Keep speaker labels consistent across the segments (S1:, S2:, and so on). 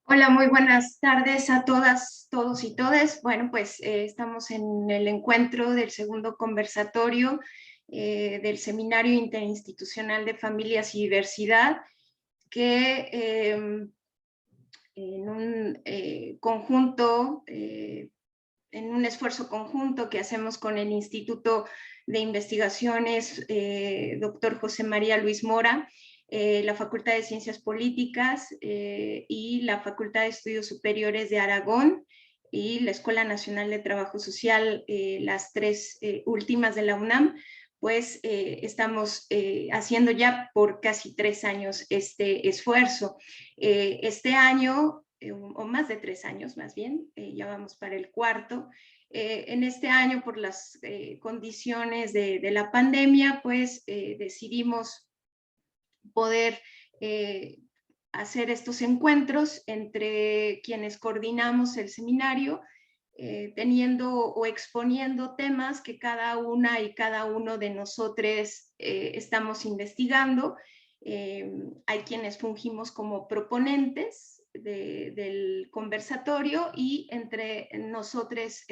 S1: Hola, muy buenas tardes a todas, todos y todes. Bueno, pues estamos en el encuentro del segundo conversatorio del Seminario Interinstitucional de Familias y Diversidad, que en un conjunto, en un esfuerzo conjunto que hacemos con el Instituto de Investigaciones Dr. José María Luis Mora, la Facultad de Ciencias Políticas y la Facultad de Estudios Superiores de Aragón y la Escuela Nacional de Trabajo Social, las tres últimas de la UNAM, pues estamos haciendo ya por casi 3 años este esfuerzo. Este año, o más de 3 años más bien, ya vamos para el cuarto. En este año, por las condiciones de la pandemia, pues decidimos poder hacer estos encuentros entre quienes coordinamos el seminario, teniendo o exponiendo temas que cada una y cada uno de nosotros estamos investigando. Hay quienes fungimos como proponentes del conversatorio y entre nosotros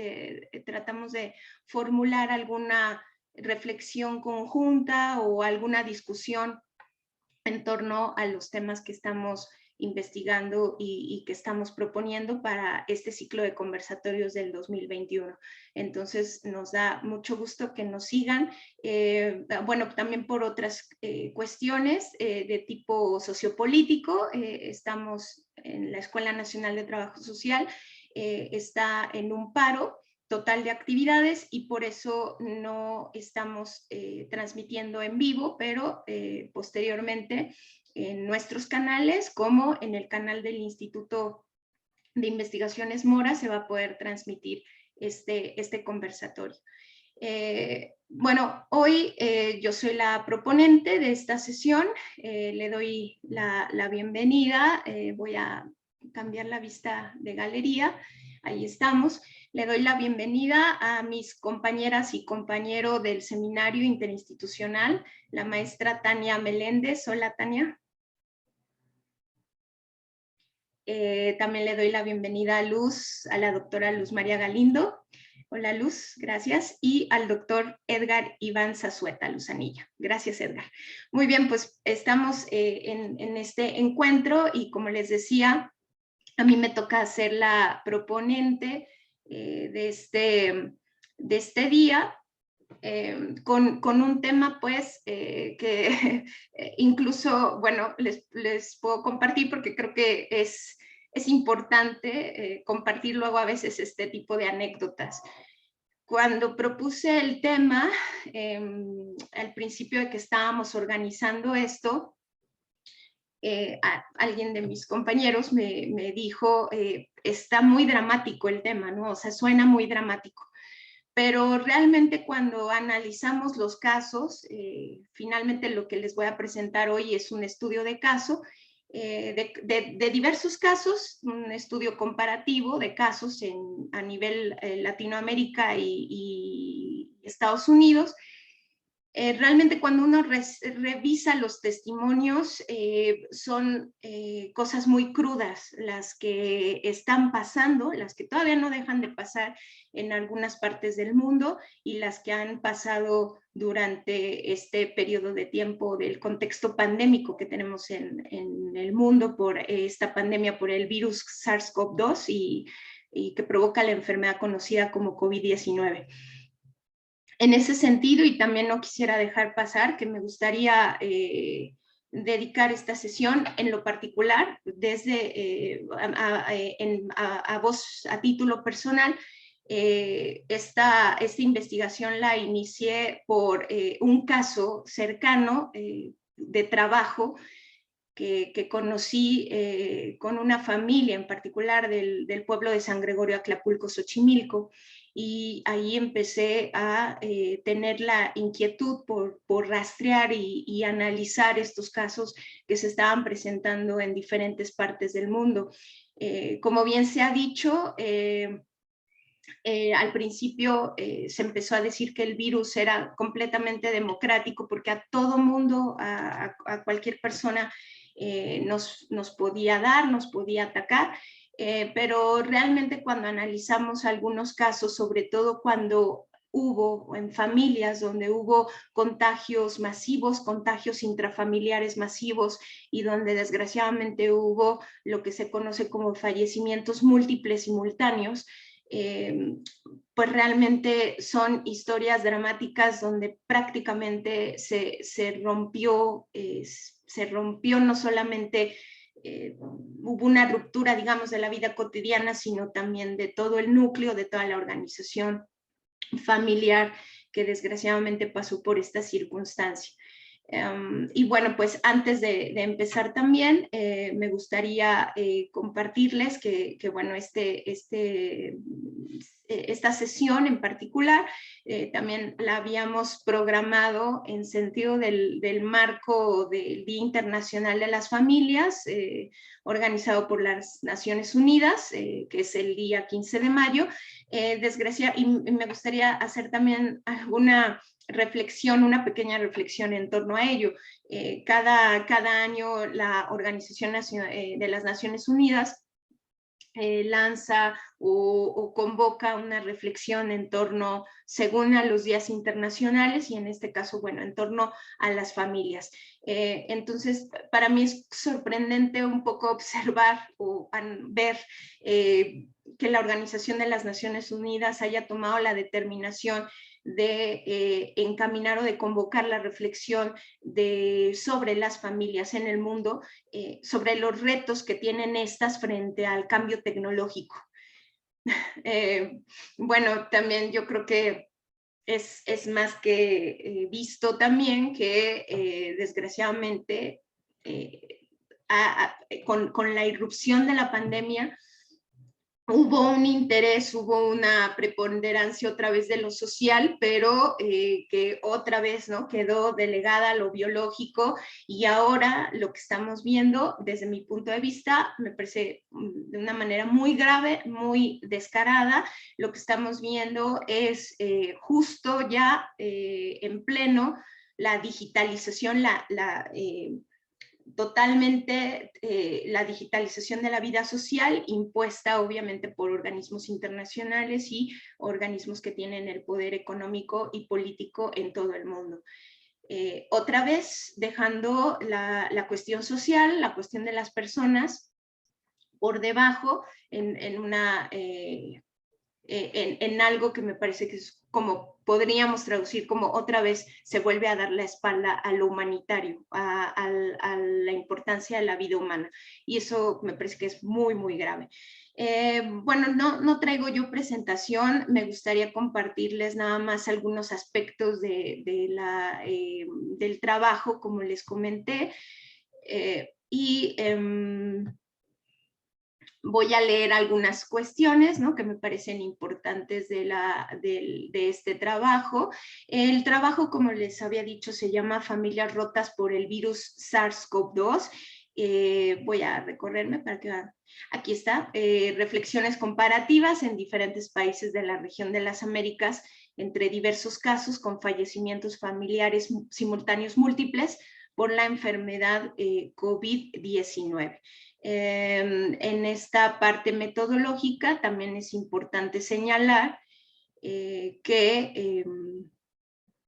S1: tratamos de formular alguna reflexión conjunta o alguna discusión en torno a los temas que estamos investigando y que estamos proponiendo para este ciclo de conversatorios del 2021. Entonces nos da mucho gusto que nos sigan, bueno, también por otras cuestiones de tipo sociopolítico. Estamos en la Escuela Nacional de Trabajo Social, está en un paro total de actividades y por eso no estamos transmitiendo en vivo, pero posteriormente en nuestros canales, como en el canal del Instituto de Investigaciones Mora, se va a poder transmitir este conversatorio. Bueno, hoy yo soy la proponente de esta sesión, le doy la bienvenida, voy a cambiar la vista de galería, ahí estamos. Le doy la bienvenida a mis compañeras y compañeros del Seminario Interinstitucional, la maestra Tania Meléndez. Hola, Tania. También le doy la bienvenida a la doctora Luz María Galindo. Hola, Luz, gracias. Y al doctor Edgar Iván Zazueta Luzanilla. Gracias, Edgar. Muy bien, pues estamos en este encuentro y como les decía, a mí me toca ser la proponente de este día, con un tema pues que incluso, bueno, les puedo compartir porque creo que es importante compartir luego a veces este tipo de anécdotas. Cuando propuse el tema, al principio de que estábamos organizando esto, alguien de mis compañeros me dijo, está muy dramático el tema, ¿no? O sea, suena muy dramático. Pero realmente cuando analizamos los casos, finalmente lo que les voy a presentar hoy es un estudio de caso, de diversos casos, un estudio comparativo de casos a nivel Latinoamérica y Estados Unidos. Realmente cuando uno revisa los testimonios, son cosas muy crudas las que están pasando, las que todavía no dejan de pasar en algunas partes del mundo y las que han pasado durante este periodo de tiempo del contexto pandémico que tenemos en el mundo por esta pandemia, por el virus SARS-CoV-2 y que provoca la enfermedad conocida como COVID-19. En ese sentido, y también no quisiera dejar pasar que me gustaría dedicar esta sesión en lo particular, desde a voz, a título personal. Esta investigación la inicié por un caso cercano de trabajo que conocí con una familia en particular del pueblo de San Gregorio Aclapulco, Xochimilco, y ahí empecé a tener la inquietud por rastrear y analizar estos casos que se estaban presentando en diferentes partes del mundo. Como bien se ha dicho, al principio se empezó a decir que el virus era completamente democrático porque a todo mundo, a cualquier persona nos podía dar, nos podía atacar. Pero realmente cuando analizamos algunos casos, sobre todo cuando hubo en familias donde hubo contagios masivos, contagios intrafamiliares masivos y donde desgraciadamente hubo lo que se conoce como fallecimientos múltiples simultáneos, pues realmente son historias dramáticas donde prácticamente se rompió no solamente hubo una ruptura, digamos, de la vida cotidiana, sino también de todo el núcleo, de toda la organización familiar que desgraciadamente pasó por esta circunstancia. Y bueno, pues antes de empezar también, me gustaría compartirles que bueno, esta sesión en particular también la habíamos programado en sentido del marco del Día Internacional de las Familias, organizado por las Naciones Unidas, que es el día 15 de mayo. Y me gustaría hacer también alguna reflexión, una pequeña reflexión en torno a ello. Cada año la Organización de las Naciones Unidas lanza o convoca una reflexión en torno, según a los días internacionales y en este caso, bueno, en torno a las familias. Entonces, para mí es sorprendente un poco observar o ver que la Organización de las Naciones Unidas haya tomado la determinación de encaminar o de convocar la reflexión sobre las familias en el mundo, sobre los retos que tienen estas frente al cambio tecnológico. Bueno, también yo creo que es más que visto también que desgraciadamente con la irrupción de la pandemia, hubo un interés, hubo una preponderancia otra vez de lo social, pero que otra vez, ¿no?, quedó delegada a lo biológico, y ahora lo que estamos viendo, desde mi punto de vista, me parece de una manera muy grave, muy descarada. Lo que estamos viendo es justo ya en pleno la digitalización, totalmente la digitalización de la vida social, impuesta obviamente por organismos internacionales y organismos que tienen el poder económico y político en todo el mundo. Otra vez dejando la cuestión social, la cuestión de las personas por debajo en algo que me parece que es como podríamos traducir como otra vez se vuelve a dar la espalda a lo humanitario, a la importancia de la vida humana, y eso me parece que es muy, muy grave. Bueno, no traigo yo presentación, me gustaría compartirles nada más algunos aspectos del trabajo, como les comenté, voy a leer algunas cuestiones, ¿no?, que me parecen importantes de este trabajo. El trabajo, como les había dicho, se llama Familias rotas por el virus SARS-CoV-2. Voy a recorrerme para que vean. Aquí está, reflexiones comparativas en diferentes países de la región de las Américas entre diversos casos con fallecimientos familiares simultáneos múltiples por la enfermedad COVID-19. En esta parte metodológica también es importante señalar que,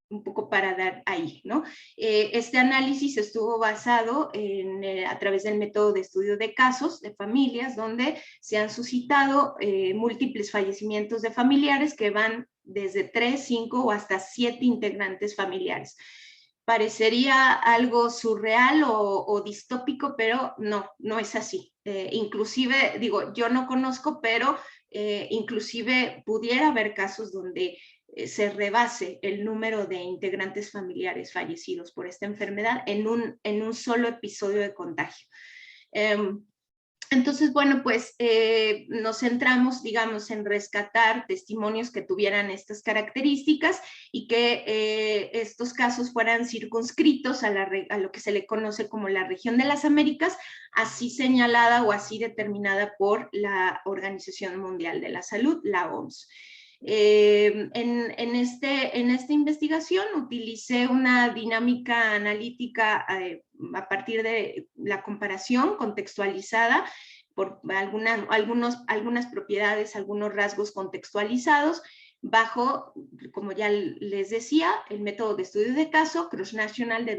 S1: un poco para dar ahí, ¿no? Este análisis estuvo basado a través del método de estudio de casos de familias, donde se han suscitado múltiples fallecimientos de familiares que van desde 3, 5 o hasta 7 integrantes familiares. Parecería algo surreal o distópico, pero no es así. Inclusive, digo, yo no conozco, pero inclusive pudiera haber casos donde se rebase el número de integrantes familiares fallecidos por esta enfermedad en un solo episodio de contagio. Entonces, bueno, pues nos centramos, digamos, en rescatar testimonios que tuvieran estas características y que estos casos fueran circunscritos a lo que se le conoce como la región de las Américas, así señalada o así determinada por la Organización Mundial de la Salud, la OMS. En esta investigación utilicé una dinámica analítica a partir de la comparación contextualizada por algunas propiedades, algunos rasgos contextualizados, bajo, como ya les decía, el método de estudio de caso, cross-national de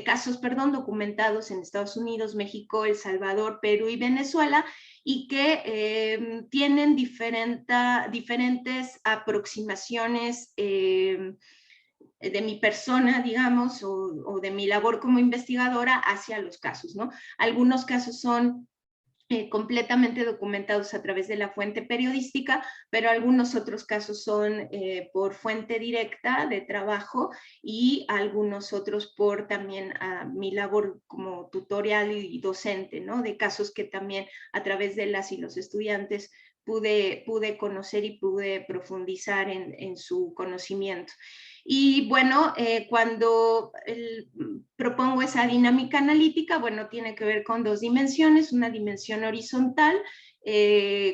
S1: casos documentados en Estados Unidos, México, El Salvador, Perú y Venezuela, y que tienen diferentes aproximaciones de mi persona, digamos, o de mi labor como investigadora hacia los casos, ¿no? Algunos casos son completamente documentados a través de la fuente periodística, pero algunos otros casos son por fuente directa de trabajo y algunos otros por también mi labor como tutorial y docente, ¿no? De casos que también a través de las y los estudiantes pude conocer y pude profundizar en su conocimiento. Y bueno, cuando propongo esa dinámica analítica, bueno, tiene que ver con dos dimensiones, una dimensión horizontal,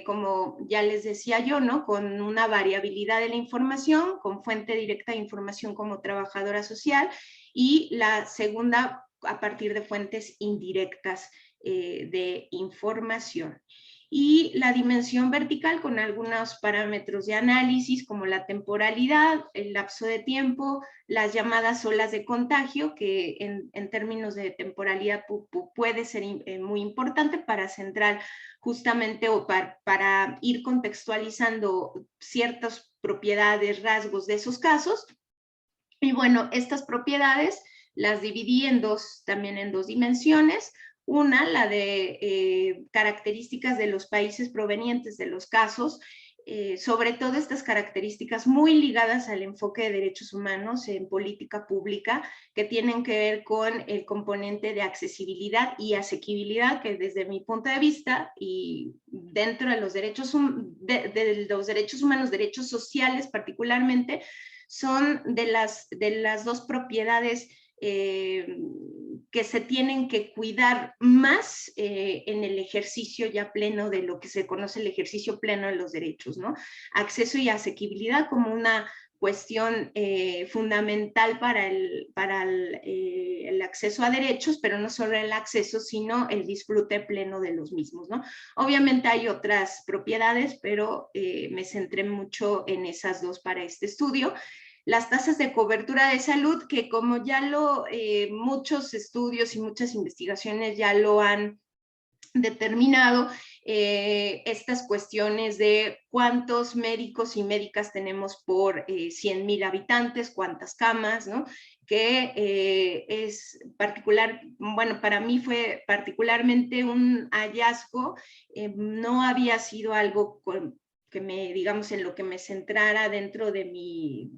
S1: como ya les decía yo, ¿no? Con una variabilidad de la información, con fuente directa de información como trabajadora social, y la segunda a partir de fuentes indirectas de información. Y la dimensión vertical con algunos parámetros de análisis como la temporalidad, el lapso de tiempo, las llamadas olas de contagio, que en términos de temporalidad puede ser muy importante para centrar justamente o para ir contextualizando ciertas propiedades, rasgos de esos casos. Y bueno, estas propiedades las dividí también en dos dimensiones. Una, la de características de los países provenientes de los casos, sobre todo estas características muy ligadas al enfoque de derechos humanos en política pública, que tienen que ver con el componente de accesibilidad y asequibilidad, que desde mi punto de vista y dentro de los derechos humanos, derechos sociales particularmente, son de las dos propiedades que se tienen que cuidar más en el ejercicio ya pleno de lo que se conoce el ejercicio pleno de los derechos, ¿no? Acceso y asequibilidad como una cuestión fundamental para el acceso a derechos, pero no solo el acceso, sino el disfrute pleno de los mismos, ¿no? Obviamente hay otras propiedades, pero me centré mucho en esas dos para este estudio. Las tasas de cobertura de salud, que como ya muchos estudios y muchas investigaciones ya lo han determinado, estas cuestiones de cuántos médicos y médicas tenemos por 100,000 habitantes, cuántas camas, ¿no? Que es particular, bueno, para mí fue particularmente un hallazgo, no había sido algo que digamos, en lo que me centrara dentro de mi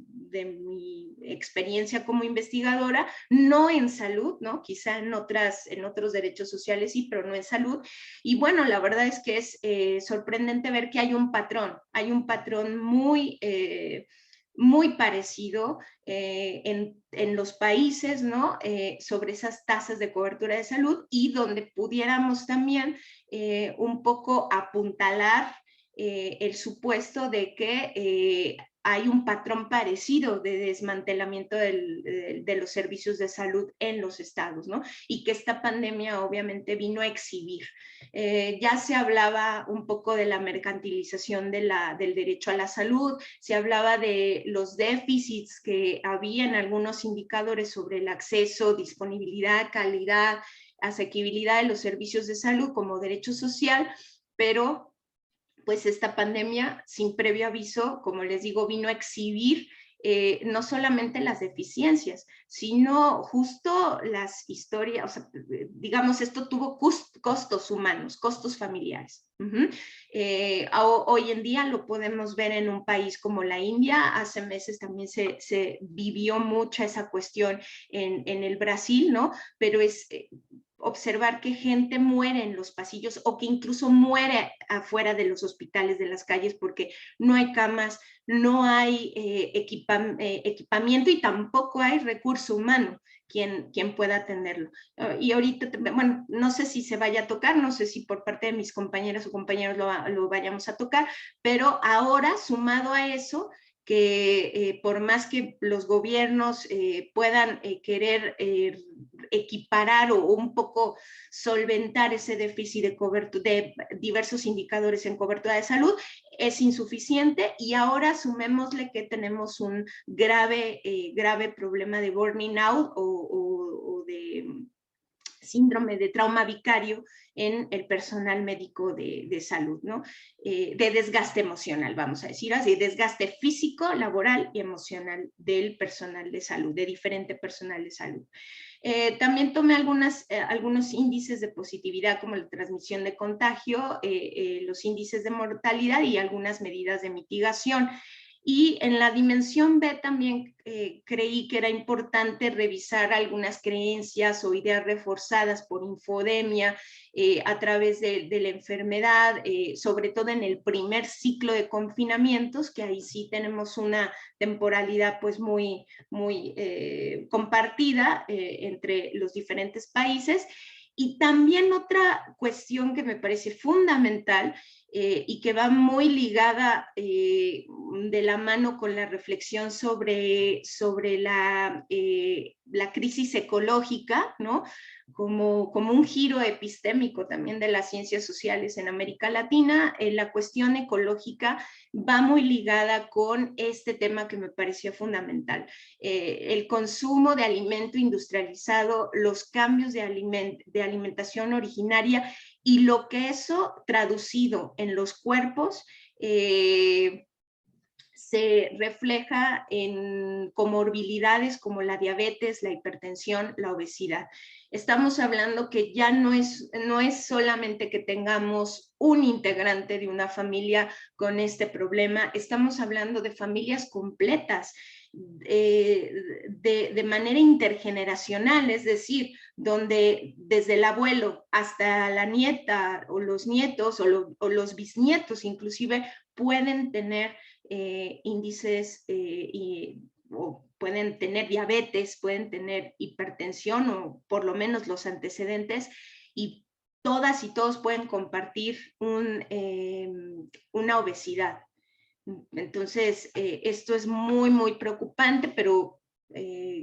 S1: experiencia como investigadora, no en salud, ¿no? Quizá en otros derechos sociales sí, pero no en salud. Y bueno, la verdad es que es sorprendente ver que hay un patrón muy parecido en los países, ¿no? Sobre esas tasas de cobertura de salud, y donde pudiéramos también un poco apuntalar el supuesto de que hay un patrón parecido de desmantelamiento de los servicios de salud en los estados, ¿no? Y que esta pandemia obviamente vino a exhibir. Ya se hablaba un poco de la mercantilización del derecho a la salud, se hablaba de los déficits que había en algunos indicadores sobre el acceso, disponibilidad, calidad, asequibilidad de los servicios de salud como derecho social, pero pues esta pandemia, sin previo aviso, como les digo, vino a exhibir no solamente las deficiencias, sino justo las historias, o sea, digamos, esto tuvo costos humanos, costos familiares. Hoy en día lo podemos ver en un país como la India, hace meses también se vivió mucha esa cuestión en el Brasil, ¿no? Pero es observar que gente muere en los pasillos o que incluso muere afuera de los hospitales, de las calles, porque no hay camas, no hay equipamiento y tampoco hay recurso humano quien pueda atenderlo. Y ahorita, bueno, no sé si se vaya a tocar, no sé si por parte de mis compañeras o compañeros lo vayamos a tocar, pero ahora, sumado a eso, que por más que los gobiernos puedan querer equiparar o un poco solventar ese déficit de diversos indicadores en cobertura de salud, es insuficiente, y ahora sumémosle que tenemos un grave problema de burning out o de síndrome de trauma vicario en el personal médico de salud, ¿no? De desgaste emocional, vamos a decir así, desgaste físico, laboral y emocional del personal de salud, de diferente personal de salud. También tomé algunos índices de positividad, como la transmisión de contagio, los índices de mortalidad y algunas medidas de mitigación. Y en la dimensión B también creí que era importante revisar algunas creencias o ideas reforzadas por infodemia a través de la enfermedad, sobre todo en el primer ciclo de confinamientos, que ahí sí tenemos una temporalidad pues muy compartida entre los diferentes países. Y también otra cuestión que me parece fundamental y que va muy ligada de la mano con la reflexión sobre la crisis ecológica, ¿no? Como un giro epistémico también de las ciencias sociales en América Latina, la cuestión ecológica va muy ligada con este tema que me parecía fundamental. El consumo de alimento industrializado, los cambios de alimentación originaria y lo que eso traducido en los cuerpos se refleja en comorbilidades como la diabetes, la hipertensión, la obesidad. Estamos hablando que ya no es solamente que tengamos un integrante de una familia con este problema, estamos hablando de familias completas, de manera intergeneracional, es decir, donde desde el abuelo hasta la nieta o los nietos o los bisnietos inclusive pueden tener índices o pueden tener diabetes, pueden tener hipertensión o por lo menos los antecedentes, y todas y todos pueden compartir una obesidad. Entonces, esto es muy preocupante, pero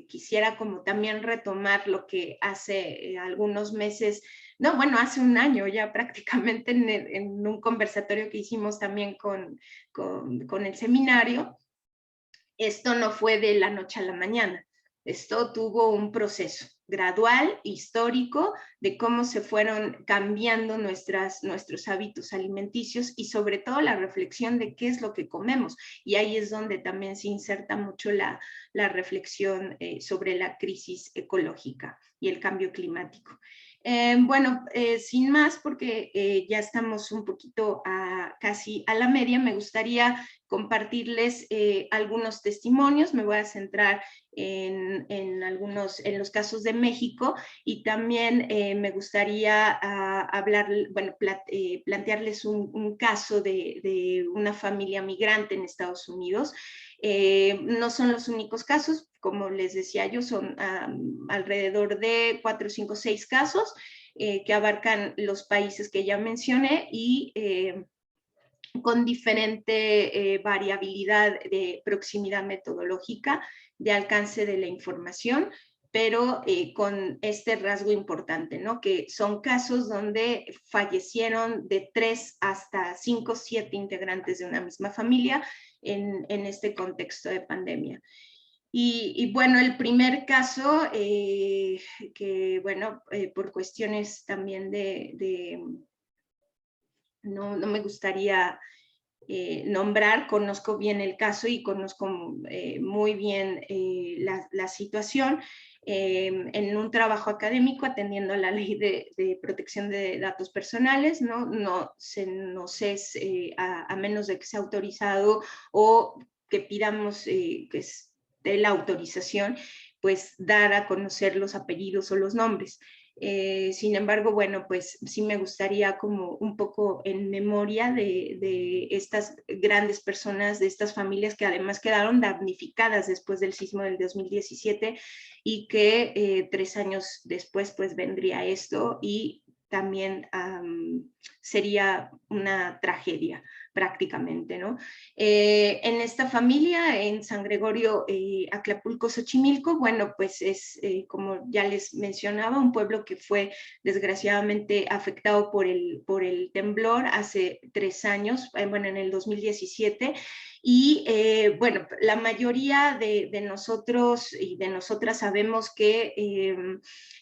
S1: quisiera como también retomar lo que hace algunos meses, no, bueno, hace un año ya prácticamente en un conversatorio que hicimos también con el seminario. Esto no fue de la noche a la mañana, esto tuvo un proceso gradual, histórico, de cómo se fueron cambiando nuestros hábitos alimenticios y sobre todo la reflexión de qué es lo que comemos. Y ahí es donde también se inserta mucho la reflexión sobre la crisis ecológica y el cambio climático. Bueno, sin más, porque ya estamos un poquito casi a la media, me gustaría compartirles algunos testimonios. Me voy a centrar en los casos de México, y también me gustaría plantearles un caso de una familia migrante en Estados Unidos. No son los únicos casos, como les decía yo, son alrededor de 4, 5, 6 casos que abarcan los países que ya mencioné y con diferente variabilidad de proximidad metodológica, de alcance de la información, pero con este rasgo importante, ¿no? Que son casos donde fallecieron de 3 hasta 5, 7 integrantes de una misma familia en este contexto de pandemia. Y bueno, el primer caso, que bueno, por cuestiones también no me gustaría nombrar, conozco bien el caso y conozco muy bien la situación. En un trabajo académico atendiendo a la ley de protección de datos personales, no es a menos de que sea autorizado o que pidamos que esté la autorización, pues dar a conocer los apellidos o los nombres. Sin embargo, bueno, pues sí me gustaría como un poco en memoria de estas grandes personas, de estas familias que además quedaron damnificadas después del sismo del 2017 y que 3 años después pues vendría esto y también sería una tragedia prácticamente, ¿no? En esta familia, en San Gregorio, Acapulco, Xochimilco, bueno, pues es, como ya les mencionaba, un pueblo que fue desgraciadamente afectado por el temblor hace 3 años, bueno, en el 2017, y bueno, la mayoría de nosotros y de nosotras sabemos que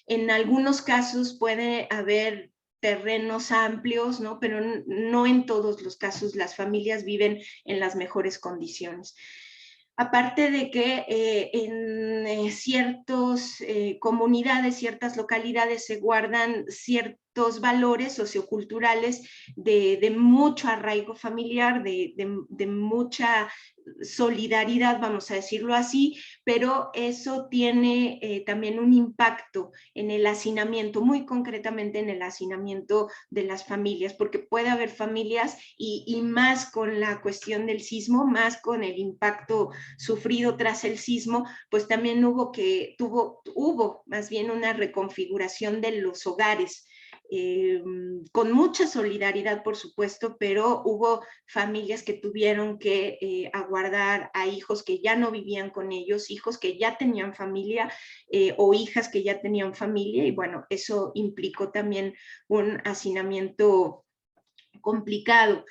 S1: en algunos casos puede haber terrenos amplios, ¿no? Pero no en todos los casos las familias viven en las mejores condiciones. Aparte de que en ciertas comunidades, ciertas localidades se guardan ciertos valores socioculturales de mucho arraigo familiar, de mucha solidaridad, vamos a decirlo así, pero eso tiene también un impacto en el hacinamiento, muy concretamente en el hacinamiento de las familias, porque puede haber familias y más con la cuestión del sismo, más con el impacto sufrido tras el sismo, pues también hubo más bien una reconfiguración de los hogares. Con mucha solidaridad, por supuesto, pero hubo familias que tuvieron que aguardar a hijos que ya no vivían con ellos, hijos que ya tenían familia o hijas que ya tenían familia, y bueno, eso implicó también un hacinamiento complicado.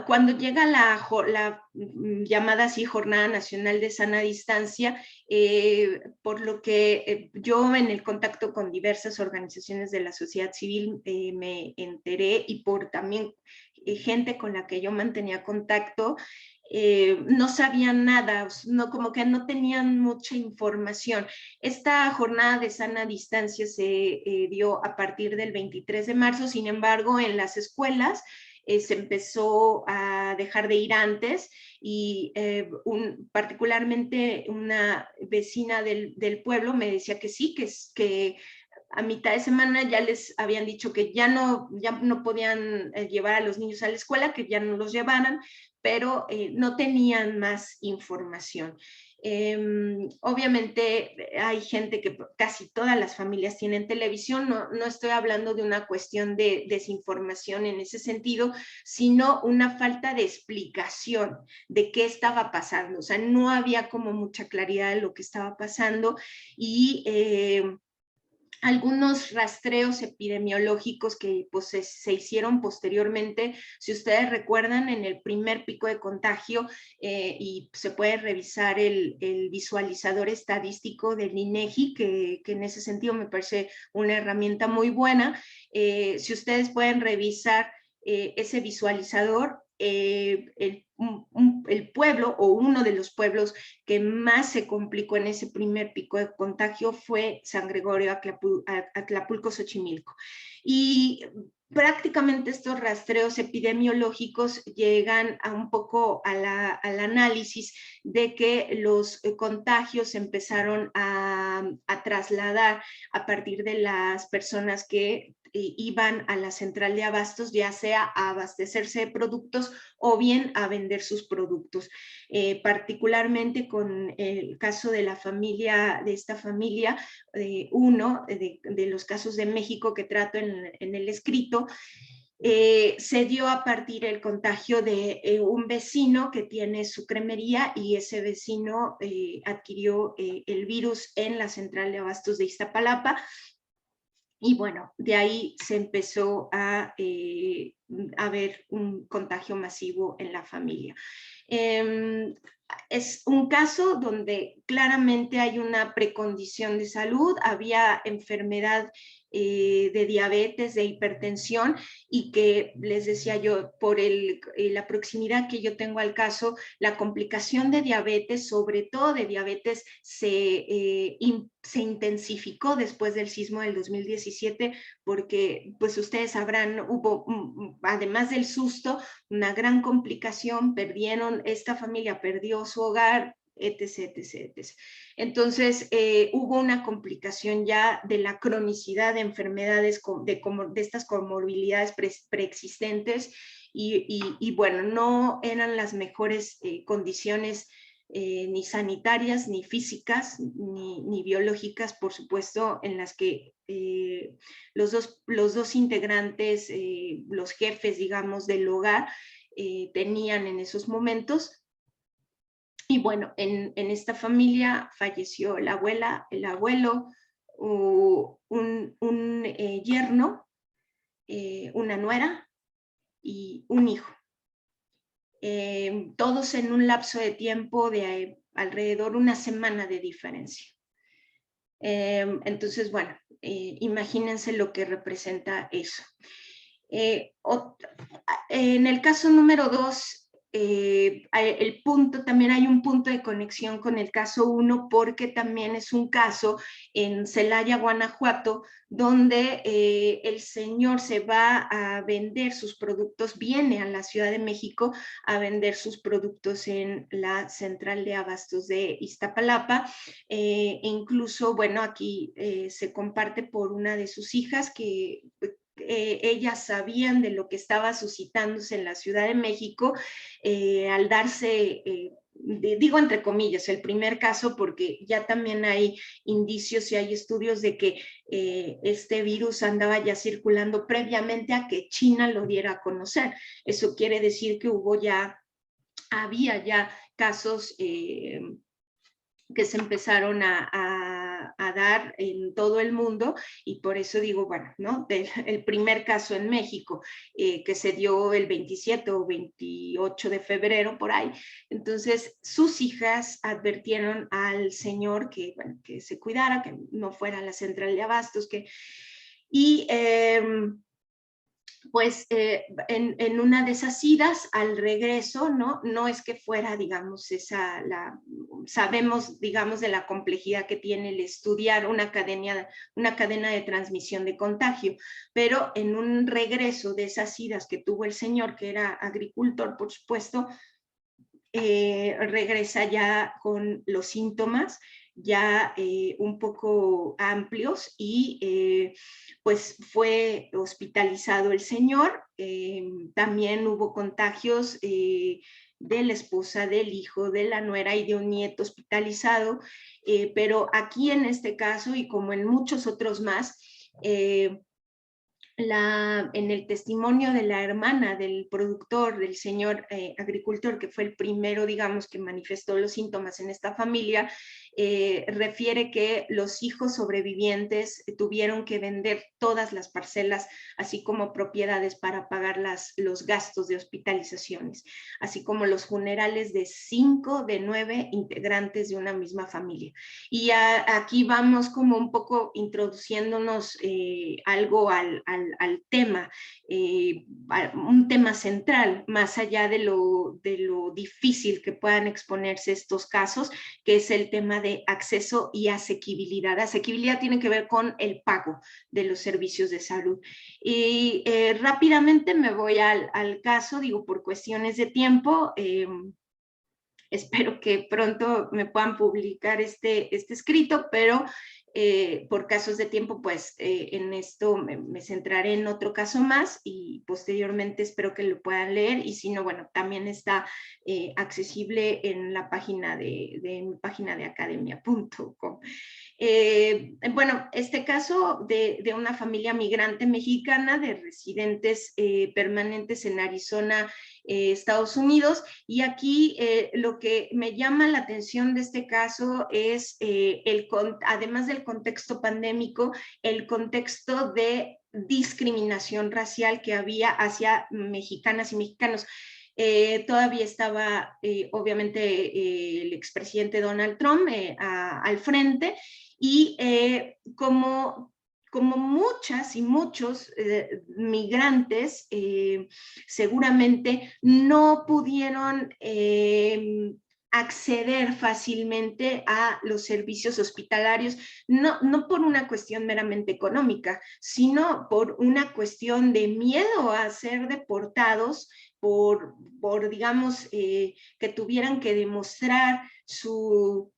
S1: Cuando llega la llamada así Jornada Nacional de Sana Distancia, por lo que yo en el contacto con diversas organizaciones de la sociedad civil me enteré y por también gente con la que yo mantenía contacto, no sabían nada, no, como que no tenían mucha información. Esta jornada de sana distancia se dio a partir del 23 de marzo, sin embargo, en las escuelas se empezó a dejar de ir antes y particularmente una vecina del pueblo me decía que sí, que a mitad de semana ya les habían dicho que ya no podían llevar a los niños a la escuela, que ya no los llevaran, pero no tenían más información. Obviamente hay gente que casi todas las familias tienen televisión, no estoy hablando de una cuestión de desinformación en ese sentido, sino una falta de explicación de qué estaba pasando, o sea, no había como mucha claridad de lo que estaba pasando y algunos rastreos epidemiológicos que pues, se hicieron posteriormente, si ustedes recuerdan, en el primer pico de contagio, y se puede revisar el visualizador estadístico del INEGI, que en ese sentido me parece una herramienta muy buena. Si ustedes pueden revisar ese visualizador, el pueblo o uno de los pueblos que más se complicó en ese primer pico de contagio fue San Gregorio, Acapulco, Xochimilco. Y prácticamente estos rastreos epidemiológicos llegan a un poco al análisis de que los contagios empezaron a trasladar a partir de las personas que iban a la central de abastos, ya sea a abastecerse de productos o bien a vender sus productos. Particularmente con el caso de esta familia, uno de los casos de México que trato en el escrito, se dio a partir del contagio de un vecino que tiene su cremería y ese vecino adquirió el virus en la central de abastos de Iztapalapa. Y bueno, de ahí se empezó a ver un contagio masivo en la familia. Es un caso donde claramente hay una precondición de salud, había enfermedad de diabetes, de hipertensión, y que les decía yo, por la proximidad que yo tengo al caso, la complicación de diabetes, sobre todo de diabetes, se intensificó después del sismo del 2017, porque pues ustedes sabrán, hubo, además del susto, una gran complicación, esta familia perdió su hogar, etc, etc, etc. Entonces, hubo una complicación ya de la cronicidad de enfermedades, de estas comorbilidades preexistentes, y bueno, no eran las mejores condiciones ni sanitarias, ni físicas, ni biológicas, por supuesto, en las que los dos integrantes, los jefes, digamos, del hogar, tenían en esos momentos. Y bueno, en esta familia falleció la abuela, el abuelo, un yerno, una nuera y un hijo. Todos en un lapso de tiempo de alrededor una semana de diferencia. Entonces, bueno, imagínense lo que representa eso. En el caso número 2, también hay un punto de conexión con el caso 1, porque también es un caso en Celaya, Guanajuato, donde el señor se va a vender sus productos, viene a la Ciudad de México a vender sus productos en la central de abastos de Iztapalapa. Incluso, bueno, aquí se comparte por una de sus hijas que ellas sabían de lo que estaba suscitándose en la Ciudad de México, al darse, digo entre comillas, el primer caso, porque ya también hay indicios y hay estudios de que este virus andaba ya circulando previamente a que China lo diera a conocer. Eso quiere decir que había ya casos que se empezaron a dar en todo el mundo, y por eso digo, bueno, ¿no? El primer caso en México, que se dio el 27 o 28 de febrero, por ahí. Entonces, sus hijas advirtieron al señor que, bueno, que se cuidara, que no fuera a la central de abastos, y pues en una de esas idas al regreso, no es que fuera, digamos, sabemos, digamos, de la complejidad que tiene el estudiar una cadena de transmisión de contagio, pero en un regreso de esas idas que tuvo el señor, que era agricultor, por supuesto, regresa ya con los síntomas ya un poco amplios, y pues fue hospitalizado el señor. También hubo contagios de la esposa, del hijo, de la nuera y de un nieto hospitalizado, pero aquí en este caso, y como en muchos otros más, en el testimonio de la hermana del productor, del señor agricultor, que fue el primero, digamos, que manifestó los síntomas en esta familia, refiere que los hijos sobrevivientes tuvieron que vender todas las parcelas, así como propiedades, para pagar los gastos de hospitalizaciones, así como los funerales de 5 de 9 integrantes de una misma familia. Y aquí vamos como un poco introduciéndonos algo al tema, un tema central, más allá de lo difícil que puedan exponerse estos casos, que es el tema de acceso y asequibilidad. Asequibilidad tiene que ver con el pago de los servicios de salud. Y rápidamente me voy al caso, digo, por cuestiones de tiempo. Espero que pronto me puedan publicar este escrito, pero por casos de tiempo, pues en esto me centraré en otro caso más, y posteriormente espero que lo puedan leer, y si no, bueno, también está accesible en la página de mi página de academia.com. Bueno, este caso de una familia migrante mexicana de residentes permanentes en Arizona, Estados Unidos, y aquí lo que me llama la atención de este caso es, además del contexto pandémico, el contexto de discriminación racial que había hacia mexicanas y mexicanos. Todavía estaba, obviamente, el expresidente Donald Trump al frente, y como muchas y muchos migrantes seguramente no pudieron acceder fácilmente a los servicios hospitalarios, no por una cuestión meramente económica, sino por una cuestión de miedo a ser deportados, digamos, que tuvieran que demostrar su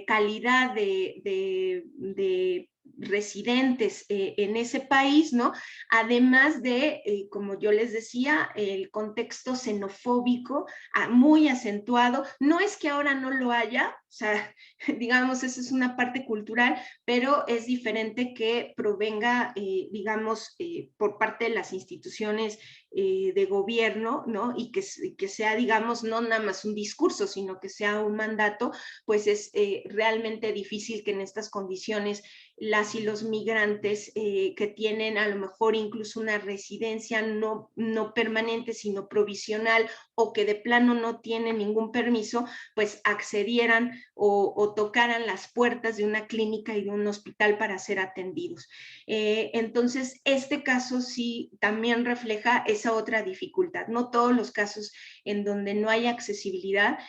S1: calidad de residentes en ese país, ¿no? Además de, como yo les decía, el contexto xenofóbico muy acentuado. No es que ahora no lo haya, o sea, digamos, eso es una parte cultural, pero es diferente que provenga, digamos, por parte de las instituciones de gobierno, ¿no? Y que sea, digamos, no nada más un discurso, sino que sea un mandato, pues es realmente difícil que en estas condiciones las y los migrantes que tienen a lo mejor incluso una residencia no permanente, sino provisional, o que de plano no tienen ningún permiso, pues accedieran o tocaran las puertas de una clínica y de un hospital para ser atendidos. Entonces, este caso sí también refleja esa otra dificultad. No todos los casos en donde no hay accesibilidad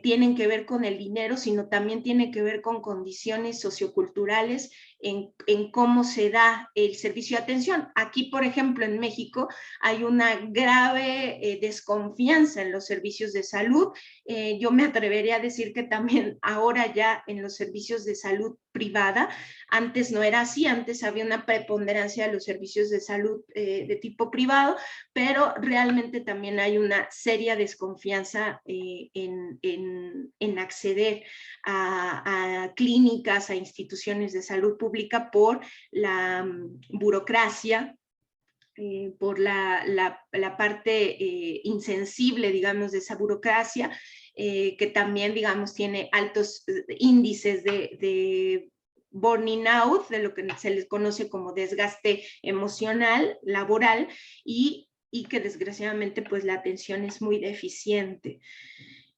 S1: tienen que ver con el dinero, sino también tiene que ver con condiciones socioculturales en cómo se da el servicio de atención. Aquí, por ejemplo, en México hay una grave desconfianza en los servicios de salud. Yo me atrevería a decir que también ahora ya en los servicios de salud privada, antes no era así, antes había una preponderancia de los servicios de salud de tipo privado, pero realmente también hay una seria desconfianza en acceder a clínicas, a instituciones de salud pública por la burocracia, por la parte insensible, digamos, de esa burocracia, que también, digamos, tiene altos índices de burning out, de lo que se les conoce como desgaste emocional, laboral, y que desgraciadamente pues la atención es muy deficiente.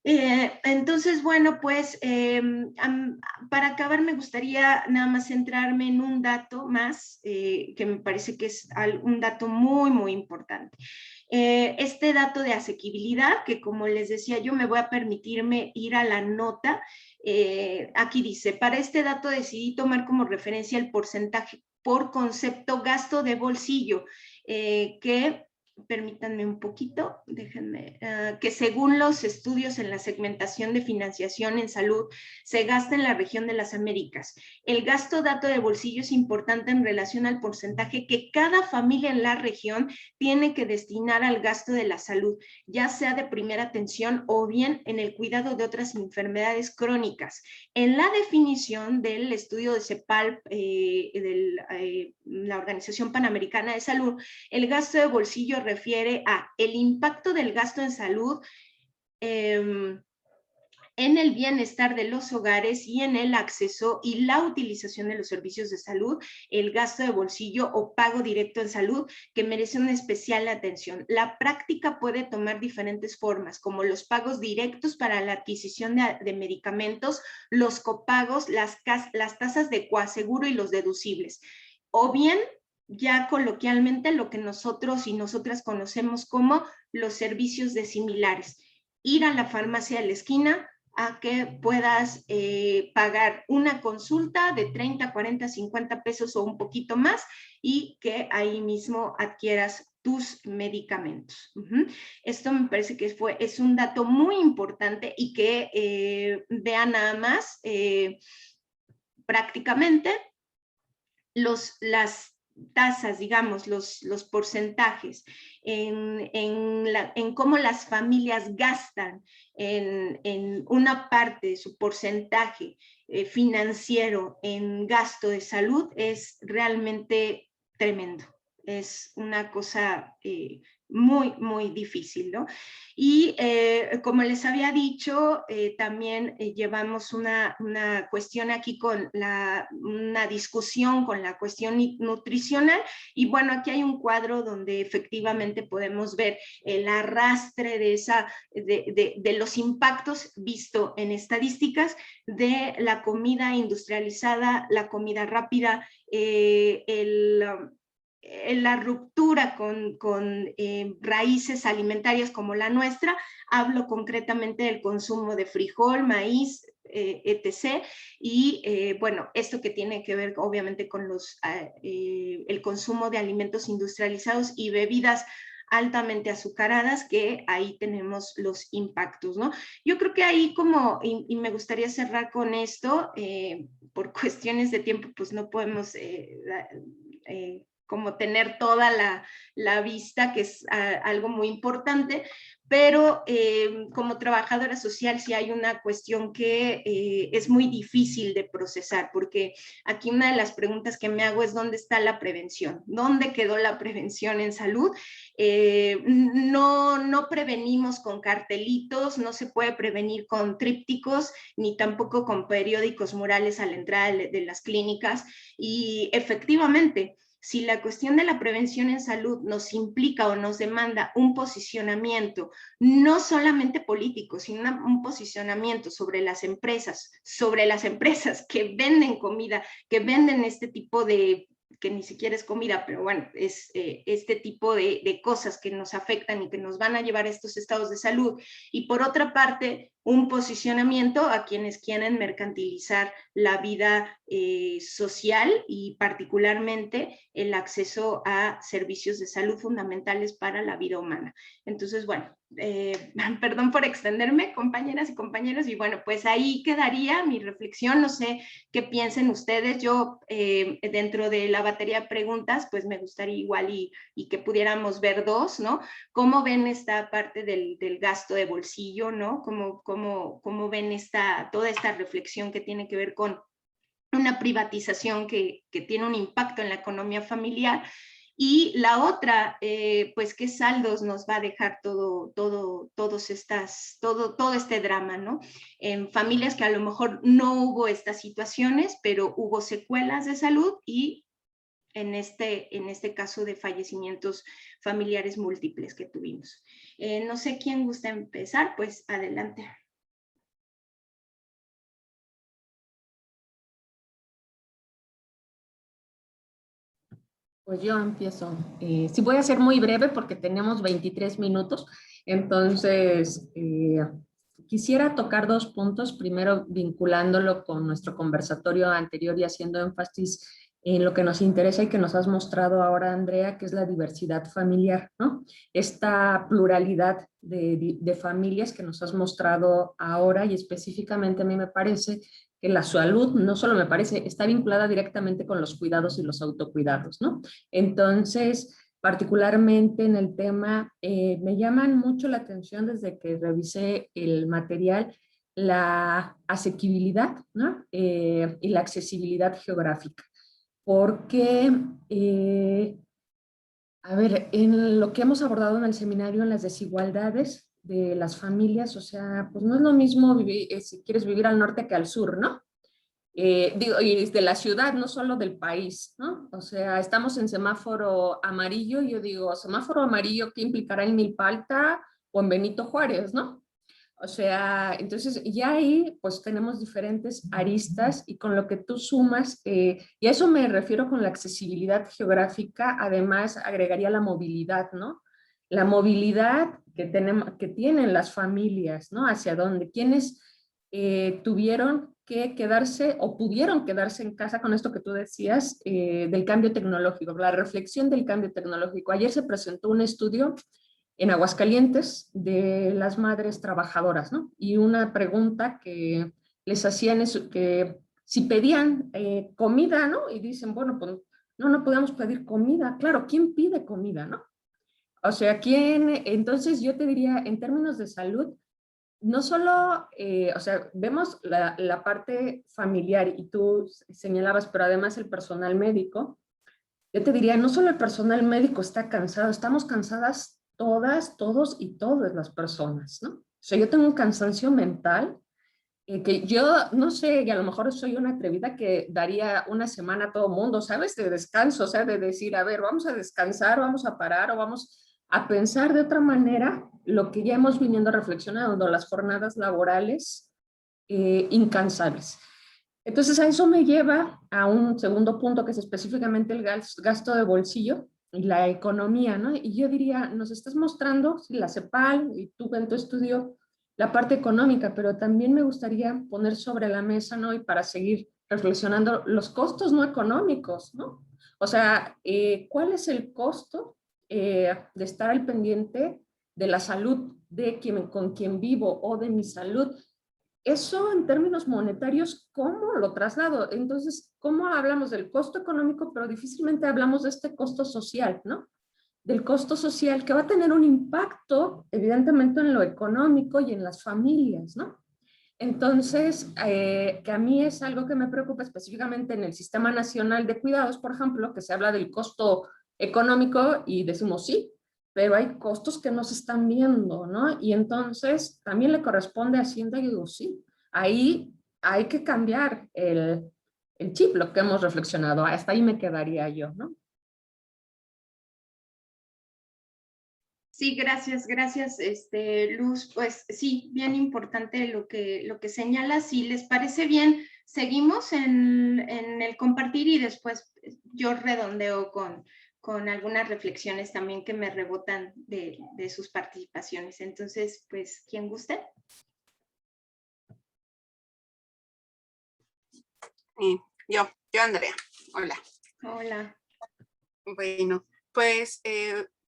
S1: Entonces, bueno, pues para acabar me gustaría nada más centrarme en un dato más, que me parece que es un dato muy, muy importante. Este dato de asequibilidad, que como les decía yo, me voy a permitirme ir a la nota. Aquí dice, para este dato decidí tomar como referencia el porcentaje por concepto gasto de bolsillo, que permítanme un poquito, déjenme, que según los estudios en la segmentación de financiación en salud, se gasta en la región de las Américas. El gasto dato de bolsillo es importante en relación al porcentaje que cada familia en la región tiene que destinar al gasto de la salud, ya sea de primera atención o bien en el cuidado de otras enfermedades crónicas. En la definición del estudio de CEPAL, la Organización Panamericana de Salud, el gasto de bolsillo refiere a el impacto del gasto en salud en el bienestar de los hogares y en el acceso y la utilización de los servicios de salud, el gasto de bolsillo o pago directo en salud que merece una especial atención. La práctica puede tomar diferentes formas, como los pagos directos para la adquisición de medicamentos, los copagos, las tasas de coaseguro y los deducibles. O bien, ya coloquialmente, lo que nosotros y nosotras conocemos como los servicios de similares. Ir a la farmacia de la esquina a que puedas pagar una consulta de 30, 40, 50 pesos o un poquito más y que ahí mismo adquieras tus medicamentos. Esto me parece que es un dato muy importante y que vean nada más prácticamente las tasas, digamos, los porcentajes, en cómo las familias gastan en una parte de su porcentaje financiero en gasto de salud, es realmente tremendo. Es una cosa muy, muy difícil, ¿no? Y como les había dicho, también llevamos una cuestión aquí con una discusión con la cuestión nutricional, y bueno, aquí hay un cuadro donde efectivamente podemos ver el arrastre de los impactos visto en estadísticas de la comida industrializada, la comida rápida, la ruptura con raíces alimentarias como la nuestra. Hablo concretamente del consumo de frijol, maíz, etc. Y bueno, esto que tiene que ver obviamente con el consumo de alimentos industrializados y bebidas altamente azucaradas, que ahí tenemos los impactos, ¿no? Yo creo que ahí y me gustaría cerrar con esto, por cuestiones de tiempo, pues no podemos como tener toda la vista, que es algo muy importante, pero como trabajadora social sí hay una cuestión que es muy difícil de procesar, porque aquí una de las preguntas que me hago es ¿dónde está la prevención? ¿Dónde quedó la prevención en salud? No prevenimos con cartelitos, no se puede prevenir con trípticos, ni tampoco con periódicos murales a la entrada de las clínicas, y efectivamente, si la cuestión de la prevención en salud nos implica o nos demanda un posicionamiento, no solamente político, sino un posicionamiento sobre las empresas que venden comida, que venden este tipo de, que ni siquiera es comida, pero bueno, es este tipo de cosas que nos afectan y que nos van a llevar a estos estados de salud. Y por otra parte, un posicionamiento a quienes quieren mercantilizar la vida social y particularmente el acceso a servicios de salud fundamentales para la vida humana. Entonces, bueno, perdón por extenderme, compañeras y compañeros, y bueno, pues ahí quedaría mi reflexión. No sé qué piensen ustedes. Yo, dentro de la batería de preguntas, pues me gustaría igual y que pudiéramos ver dos, ¿no? ¿Cómo ven esta parte del gasto de bolsillo, ¿no? ¿Cómo ven toda esta reflexión que tiene que ver con una privatización que tiene un impacto en la economía familiar? Y la otra, pues qué saldos nos va a dejar todo este drama, ¿no? En familias que a lo mejor no hubo estas situaciones, pero hubo secuelas de salud, y en este caso de fallecimientos familiares múltiples que tuvimos. No sé quién gusta empezar, pues adelante.
S2: Pues yo empiezo. Sí, voy a ser muy breve porque tenemos 23 minutos. Entonces, quisiera tocar dos puntos. Primero, vinculándolo con nuestro conversatorio anterior y haciendo énfasis en lo que nos interesa y que nos has mostrado ahora, Andrea, que es la diversidad familiar, ¿no? Esta pluralidad de familias que nos has mostrado ahora, y específicamente a mí me parece que la salud, no solo me parece, está vinculada directamente con los cuidados y los autocuidados, ¿no? Entonces, particularmente en el tema, me llaman mucho la atención desde que revisé el material, la asequibilidad, ¿no? Y la accesibilidad geográfica. Porque, a ver, en lo que hemos abordado en el seminario, en las desigualdades de las familias, o sea, pues no es lo mismo vivir, si quieres vivir al norte que al sur, ¿no? Digo, y de la ciudad, no solo del país, ¿no? O sea, estamos en semáforo amarillo, y yo digo, semáforo amarillo, ¿qué implicará en Milpa Alta o en Benito Juárez, ¿no? O sea, entonces ya ahí pues tenemos diferentes aristas, y con lo que tú sumas, y a eso me refiero con la accesibilidad geográfica, además agregaría la movilidad, ¿no? La movilidad que tienen las familias, ¿no? Hacia dónde, quienes tuvieron que quedarse o pudieron quedarse en casa con esto que tú decías, del cambio tecnológico, la reflexión del cambio tecnológico. Ayer se presentó un estudio en Aguascalientes de las madres trabajadoras, ¿no? Y una pregunta que les hacían es que si pedían comida, ¿no? Y dicen, bueno, pues no podemos pedir comida. Claro, ¿quién pide comida, no? O sea, ¿quién? Entonces yo te diría, en términos de salud, no solo, o sea, vemos la parte familiar, y tú señalabas, pero además el personal médico. Yo te diría, no solo el personal médico está cansado, estamos cansadas todas, todos y todas las personas, ¿no? O sea, yo tengo un cansancio mental, que yo no sé, y a lo mejor soy una atrevida que daría una semana a todo mundo, ¿sabes? De descanso, o sea, de decir, a ver, vamos a descansar, vamos a parar, o vamos a pensar de otra manera lo que ya hemos viniendo reflexionando, las jornadas laborales incansables. Entonces, a eso me lleva a un segundo punto, que es específicamente el gasto de bolsillo y la economía, ¿no? Y yo diría, nos estás mostrando, sí, la CEPAL y tú en tu estudio, la parte económica, pero también me gustaría poner sobre la mesa, ¿no? Y para seguir reflexionando, los costos no económicos, ¿no? O sea, ¿cuál es el costo de estar al pendiente de la salud de quien, con quien vivo o de mi salud? Eso en términos monetarios, ¿cómo lo traslado? Entonces, ¿cómo hablamos del costo económico, pero difícilmente hablamos de este costo social, ¿no? Del costo social que va a tener un impacto, evidentemente, en lo económico y en las familias, ¿no? Entonces, que a mí es algo que me preocupa específicamente en el Sistema Nacional de Cuidados, por ejemplo, que se habla del costo económico y decimos sí, pero hay costos que no se están viendo, ¿no? Y entonces también le corresponde a Hacienda y digo, sí, ahí hay que cambiar el chip, lo que hemos reflexionado, hasta ahí me quedaría yo, ¿no?
S1: Sí, gracias, Luz. Pues sí, bien importante lo que señalas. Si les parece bien, seguimos en el compartir y después yo redondeo con algunas reflexiones también que me rebotan de sus participaciones. Entonces, pues, ¿quién guste?
S3: Yo, Andrea. Hola.
S1: Hola.
S3: Bueno, pues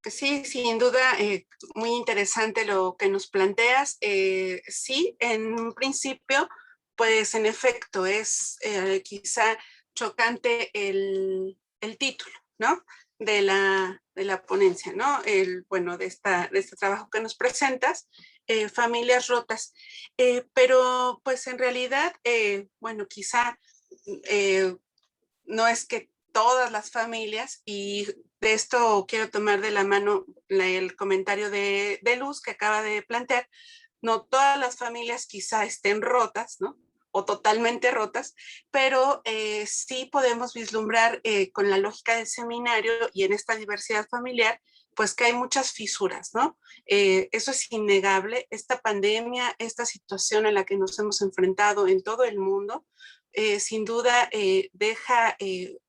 S3: sí, sin duda, muy interesante lo que nos planteas. Sí, en un principio, pues en efecto es quizá chocante el título, ¿no? De la ponencia, ¿no? Bueno, de este trabajo que nos presentas, familias rotas. Pero pues en realidad, bueno, quizá no es que todas las familias, y de esto quiero tomar de la mano el comentario de Luz que acaba de plantear, no todas las familias quizá estén rotas, ¿no? O totalmente rotas, pero sí podemos vislumbrar con la lógica del seminario y en esta diversidad familiar, pues que hay muchas fisuras, ¿no? Eso es innegable. Esta pandemia, esta situación a la que nos hemos enfrentado en todo el mundo, sin duda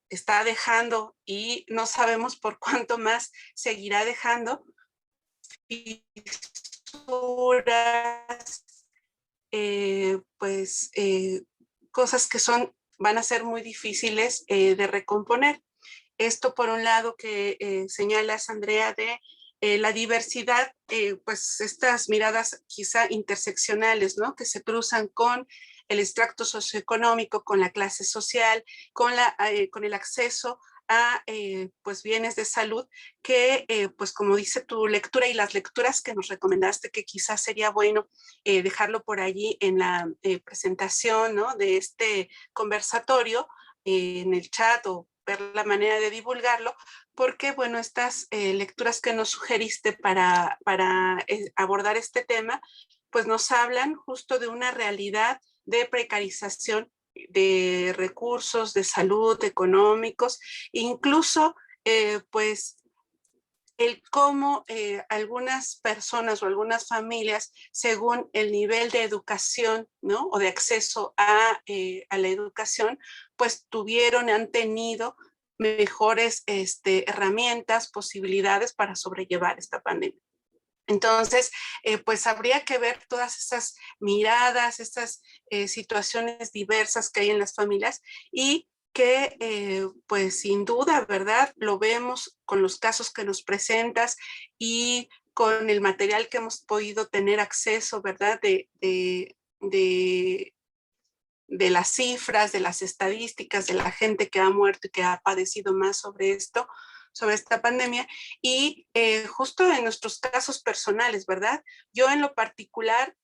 S3: está dejando, y no sabemos por cuánto más seguirá dejando, fisuras, pues cosas que van a ser muy difíciles de recomponer. Esto por un lado que señalas, Andrea, de la diversidad, pues estas miradas quizá interseccionales, ¿no? Que se cruzan con el extracto socioeconómico, con la clase social, con el acceso a pues bienes de salud que, pues como dice tu lectura y las lecturas que nos recomendaste, que quizás sería bueno dejarlo por allí en la presentación, ¿no? De este conversatorio, en el chat, o ver la manera de divulgarlo, porque, bueno, estas lecturas que nos sugeriste para abordar este tema, pues nos hablan justo de una realidad de precarización de recursos, de salud, económicos, incluso, pues, el cómo algunas personas o algunas familias, según el nivel de educación, ¿no? O de acceso a la educación, pues han tenido mejores herramientas, posibilidades para sobrellevar esta pandemia. Entonces, pues habría que ver todas esas miradas, estas situaciones diversas que hay en las familias, y que pues sin duda, ¿verdad? Lo vemos con los casos que nos presentas y con el material que hemos podido tener acceso, ¿verdad? De las cifras, de las estadísticas, de la gente que ha muerto y que ha padecido más sobre esto, sobre esta pandemia, y justo en nuestros casos personales, ¿verdad? Yo en lo particular,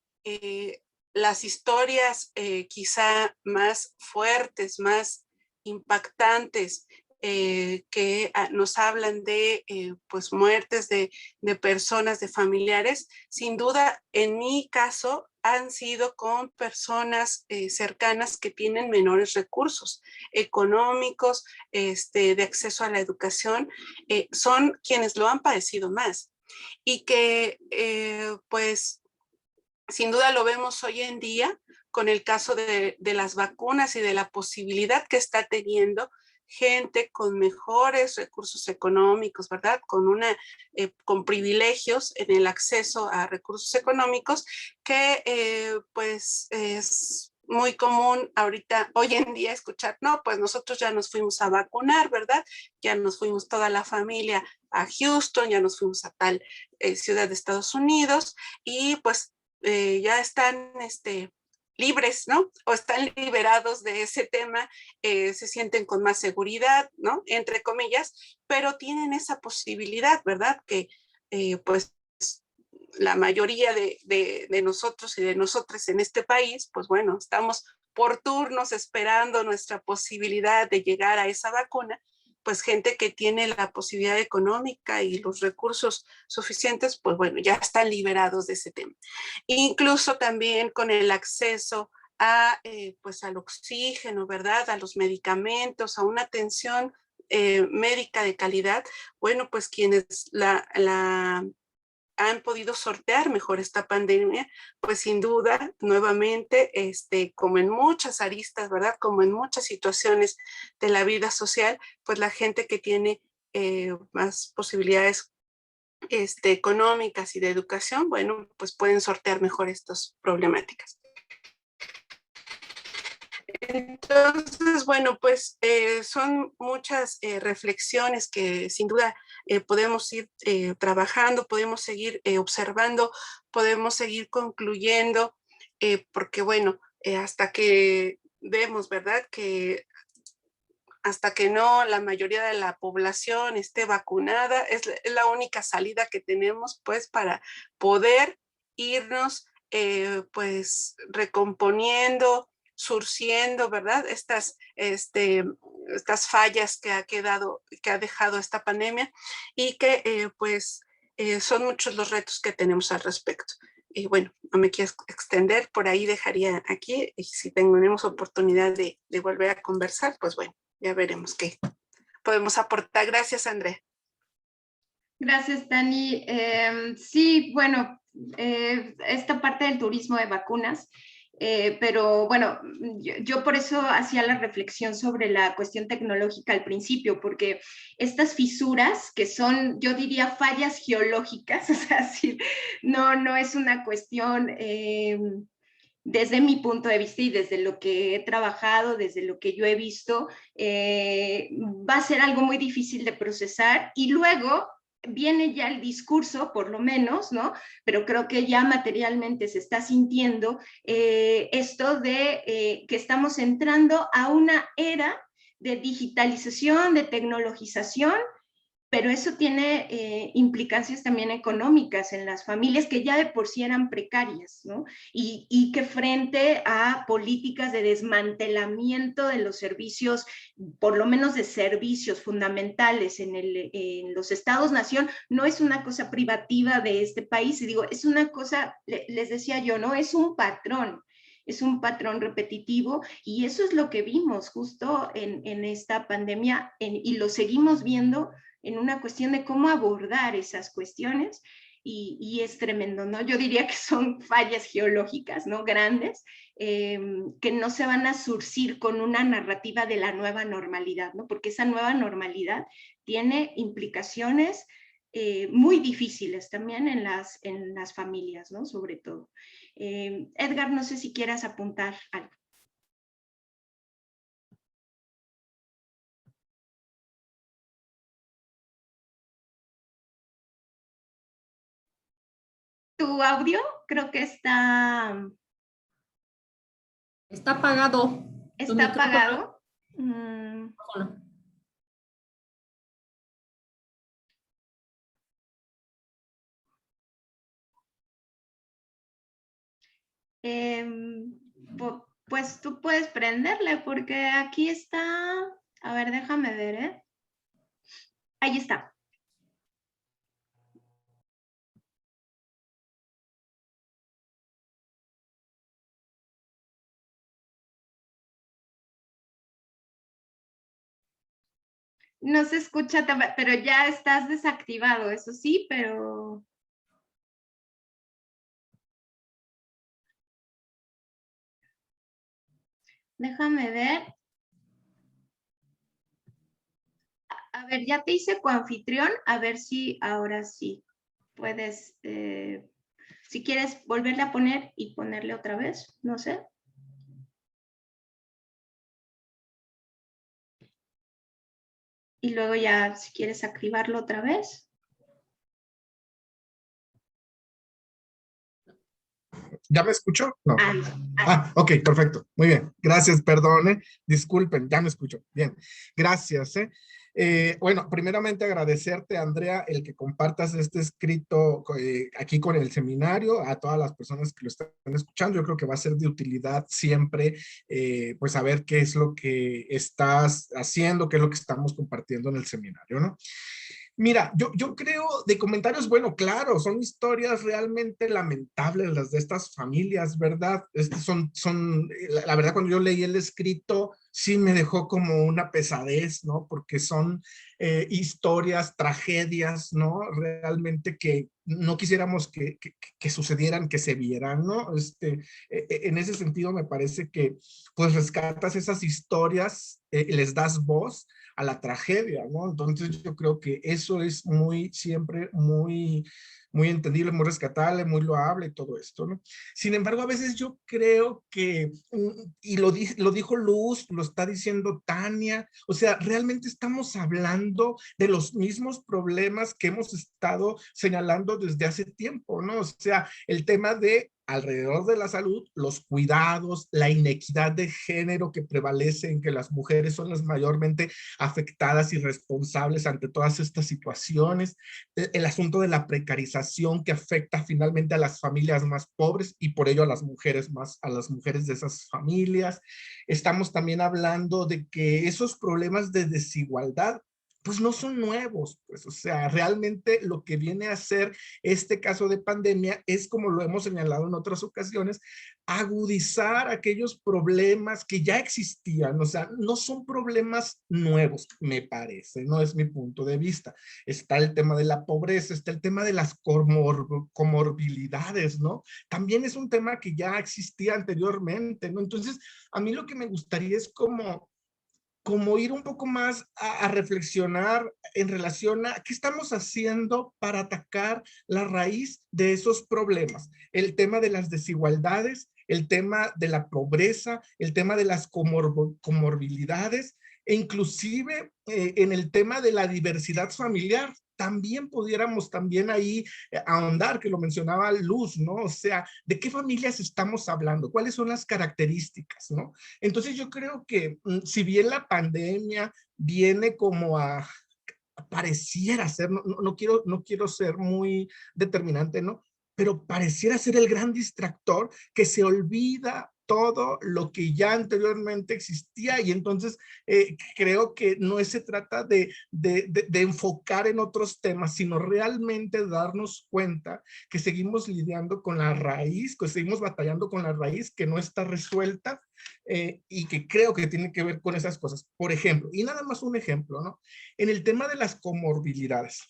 S3: las historias quizá más fuertes, más impactantes, que nos hablan de pues muertes de personas, de familiares, sin duda en mi caso han sido con personas cercanas que tienen menores recursos económicos, de acceso a la educación, son quienes lo han padecido más, y que pues sin duda lo vemos hoy en día con el caso de las vacunas y de la posibilidad que está teniendo gente con mejores recursos económicos, ¿verdad? Con privilegios en el acceso a recursos económicos, que pues es muy común ahorita, hoy en día, escuchar, no, pues nosotros ya nos fuimos a vacunar, ¿verdad? Ya nos fuimos toda la familia a Houston, ya nos fuimos a tal ciudad de Estados Unidos y pues ya están libres, ¿no? O están liberados de ese tema, se sienten con más seguridad, ¿no? Entre comillas, pero tienen esa posibilidad, ¿verdad? Que pues la mayoría de nosotros y de nosotras en este país, pues bueno, estamos por turnos esperando nuestra posibilidad de llegar a esa vacuna, pues gente que tiene la posibilidad económica y los recursos suficientes, pues bueno, ya están liberados de ese tema. Incluso también con el acceso a, pues al oxígeno, ¿verdad? A los medicamentos, a una atención médica de calidad, bueno, pues quienes han podido sortear mejor esta pandemia, pues sin duda, nuevamente, como en muchas aristas, ¿verdad? Como en muchas situaciones de la vida social, pues la gente que tiene más posibilidades económicas y de educación, bueno, pues pueden sortear mejor estas problemáticas. Entonces, bueno, pues son muchas reflexiones que sin duda podemos ir trabajando, podemos seguir observando, podemos seguir concluyendo, porque bueno, hasta que vemos, ¿verdad? Que hasta que no la mayoría de la población esté vacunada, es la única salida que tenemos pues para poder irnos pues recomponiendo, surciendo, ¿verdad? Estas fallas que ha dejado esta pandemia y que pues son muchos los retos que tenemos al respecto. Y bueno, no me quiero extender, por ahí dejaría aquí y si tenemos oportunidad de volver a conversar, pues bueno, ya veremos qué podemos aportar. Gracias, Andrea.
S1: Gracias, Dani. Sí, bueno, esta parte del turismo de vacunas, pero bueno, yo por eso hacía la reflexión sobre la cuestión tecnológica al principio, porque estas fisuras que son, yo diría, fallas geológicas, o sea, sí, no es una cuestión... desde mi punto de vista y desde lo que he trabajado, desde lo que yo he visto, va a ser algo muy difícil de procesar y luego viene ya el discurso, por lo menos, ¿no? Pero creo que ya materialmente se está sintiendo esto de que estamos entrando a una era de digitalización, de tecnologización, pero eso tiene implicancias también económicas en las familias que ya de por sí eran precarias, ¿no? Y que frente a políticas de desmantelamiento de los servicios, por lo menos de servicios fundamentales en los estados-nación, no es una cosa privativa de este país, y digo, es una cosa, les decía yo, ¿no? Es un patrón repetitivo y eso es lo que vimos justo en esta pandemia y lo seguimos viendo en una cuestión de cómo abordar esas cuestiones y es tremendo, ¿no? Yo diría que son fallas geológicas, ¿no? Grandes, que no se van a surcir con una narrativa de la nueva normalidad, ¿no? Porque esa nueva normalidad tiene implicaciones muy difíciles también en las familias, ¿no? Sobre todo. Edgar, no sé si quieras apuntar algo. Tu audio creo que está
S2: apagado.
S1: ¿Está apagado? Mm. Pues tú puedes prenderle porque aquí está. A ver, déjame ver, ¿eh? Ahí está. No se escucha, pero ya estás desactivado, eso sí, pero... Déjame ver. A ver, ya te hice coanfitrión, a ver si ahora sí puedes, si quieres volverle a poner y ponerle otra vez, no sé. Y luego ya, si quieres activarlo otra vez.
S4: ¿Ya me escucho? No.
S1: Ah,
S4: Ok, perfecto. Muy bien. Gracias, perdone. Disculpen, ya me escucho. Bien. Gracias. Bueno, primeramente agradecerte, Andrea, el que compartas este escrito aquí con el seminario, a todas las personas que lo están escuchando. Yo creo que va a ser de utilidad siempre, pues saber qué es lo que estás haciendo, qué es lo que estamos compartiendo en el seminario, ¿no? Mira, yo creo de comentarios, bueno, claro, son historias realmente lamentables las de estas familias, ¿verdad? La verdad, cuando yo leí el escrito, sí me dejó como una pesadez, ¿no? Porque son historias, tragedias, ¿no? Realmente que no quisiéramos que sucedieran, que se vieran, ¿no? En ese sentido me parece que pues rescatas esas historias, les das voz a la tragedia, ¿no? Entonces yo creo que eso es siempre muy entendible, muy rescatable, muy loable y todo esto, ¿no? Sin embargo, a veces yo creo que, y lo dijo Luz, lo está diciendo Tania, o sea, realmente estamos hablando de los mismos problemas que hemos estado señalando desde hace tiempo, ¿no? O sea, el tema de alrededor de la salud, los cuidados, la inequidad de género que prevalece en que las mujeres son las mayormente afectadas y responsables ante todas estas situaciones, el asunto de la precarización que afecta finalmente a las familias más pobres y por ello a las mujeres de esas familias. Estamos también hablando de que esos problemas de desigualdad pues no son nuevos, pues, o sea, realmente lo que viene a ser este caso de pandemia es, como lo hemos señalado en otras ocasiones, agudizar aquellos problemas que ya existían, o sea, no son problemas nuevos, me parece, no es mi punto de vista. Está el tema de la pobreza, está el tema de las comorbilidades, ¿no? También es un tema que ya existía anteriormente, ¿no? Entonces, a mí lo que me gustaría es como ir un poco más a reflexionar en relación a qué estamos haciendo para atacar la raíz de esos problemas. El tema de las desigualdades, el tema de la pobreza, el tema de las comorbilidades, e inclusive en el tema de la diversidad familiar. También pudiéramos también ahí ahondar, que lo mencionaba Luz, ¿no? O sea, ¿de qué familias estamos hablando? ¿Cuáles son las características, no? Entonces yo creo que si bien la pandemia viene como pareciera ser, no quiero ser muy determinante, ¿no? Pero pareciera ser el gran distractor que se olvida todo lo que ya anteriormente existía y entonces creo que no se trata de enfocar en otros temas, sino realmente darnos cuenta que seguimos lidiando con la raíz, que seguimos batallando con la raíz que no está resuelta y que creo que tiene que ver con esas cosas. Por ejemplo, y nada más un ejemplo, ¿no? En el tema de las comorbilidades.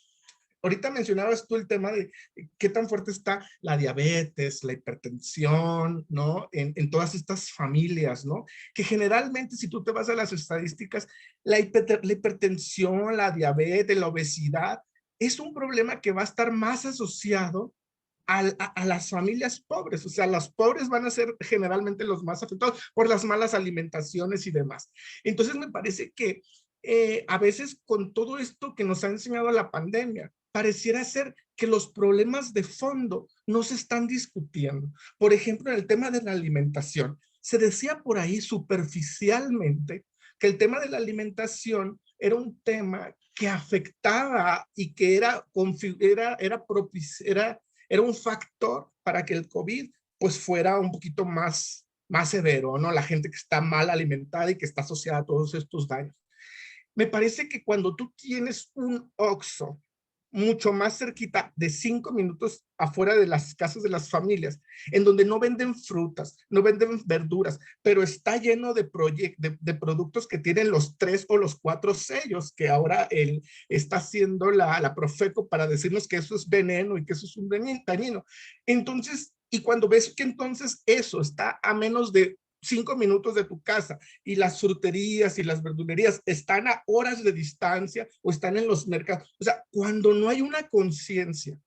S4: Ahorita mencionabas tú el tema de qué tan fuerte está la diabetes, la hipertensión, ¿no? En todas estas familias, ¿no? Que generalmente, si tú te vas a las estadísticas, la hipertensión, la diabetes, la obesidad, es un problema que va a estar más asociado a las familias pobres, o sea, los pobres van a ser generalmente los más afectados por las malas alimentaciones y demás. Entonces me parece que a veces con todo esto que nos ha enseñado la pandemia, pareciera ser que los problemas de fondo no se están discutiendo. Por ejemplo, en el tema de la alimentación, se decía por ahí superficialmente que el tema de la alimentación era un tema que afectaba y que era un factor para que el COVID pues fuera un poquito más severo, ¿no? La gente que está mal alimentada y que está asociada a todos estos daños. Me parece que cuando tú tienes un Oxxo mucho más cerquita de 5 minutos afuera de las casas de las familias, en donde no venden frutas, no venden verduras, pero está lleno de productos que tienen los 3 o los 4 sellos que ahora él está haciendo la Profeco para decirnos que eso es veneno y que eso es un dañino. Entonces, y cuando ves que entonces eso está a menos de 5 minutos de tu casa y las fruterías y las verdulerías están a horas de distancia o están en los mercados. O sea, cuando no hay una conciencia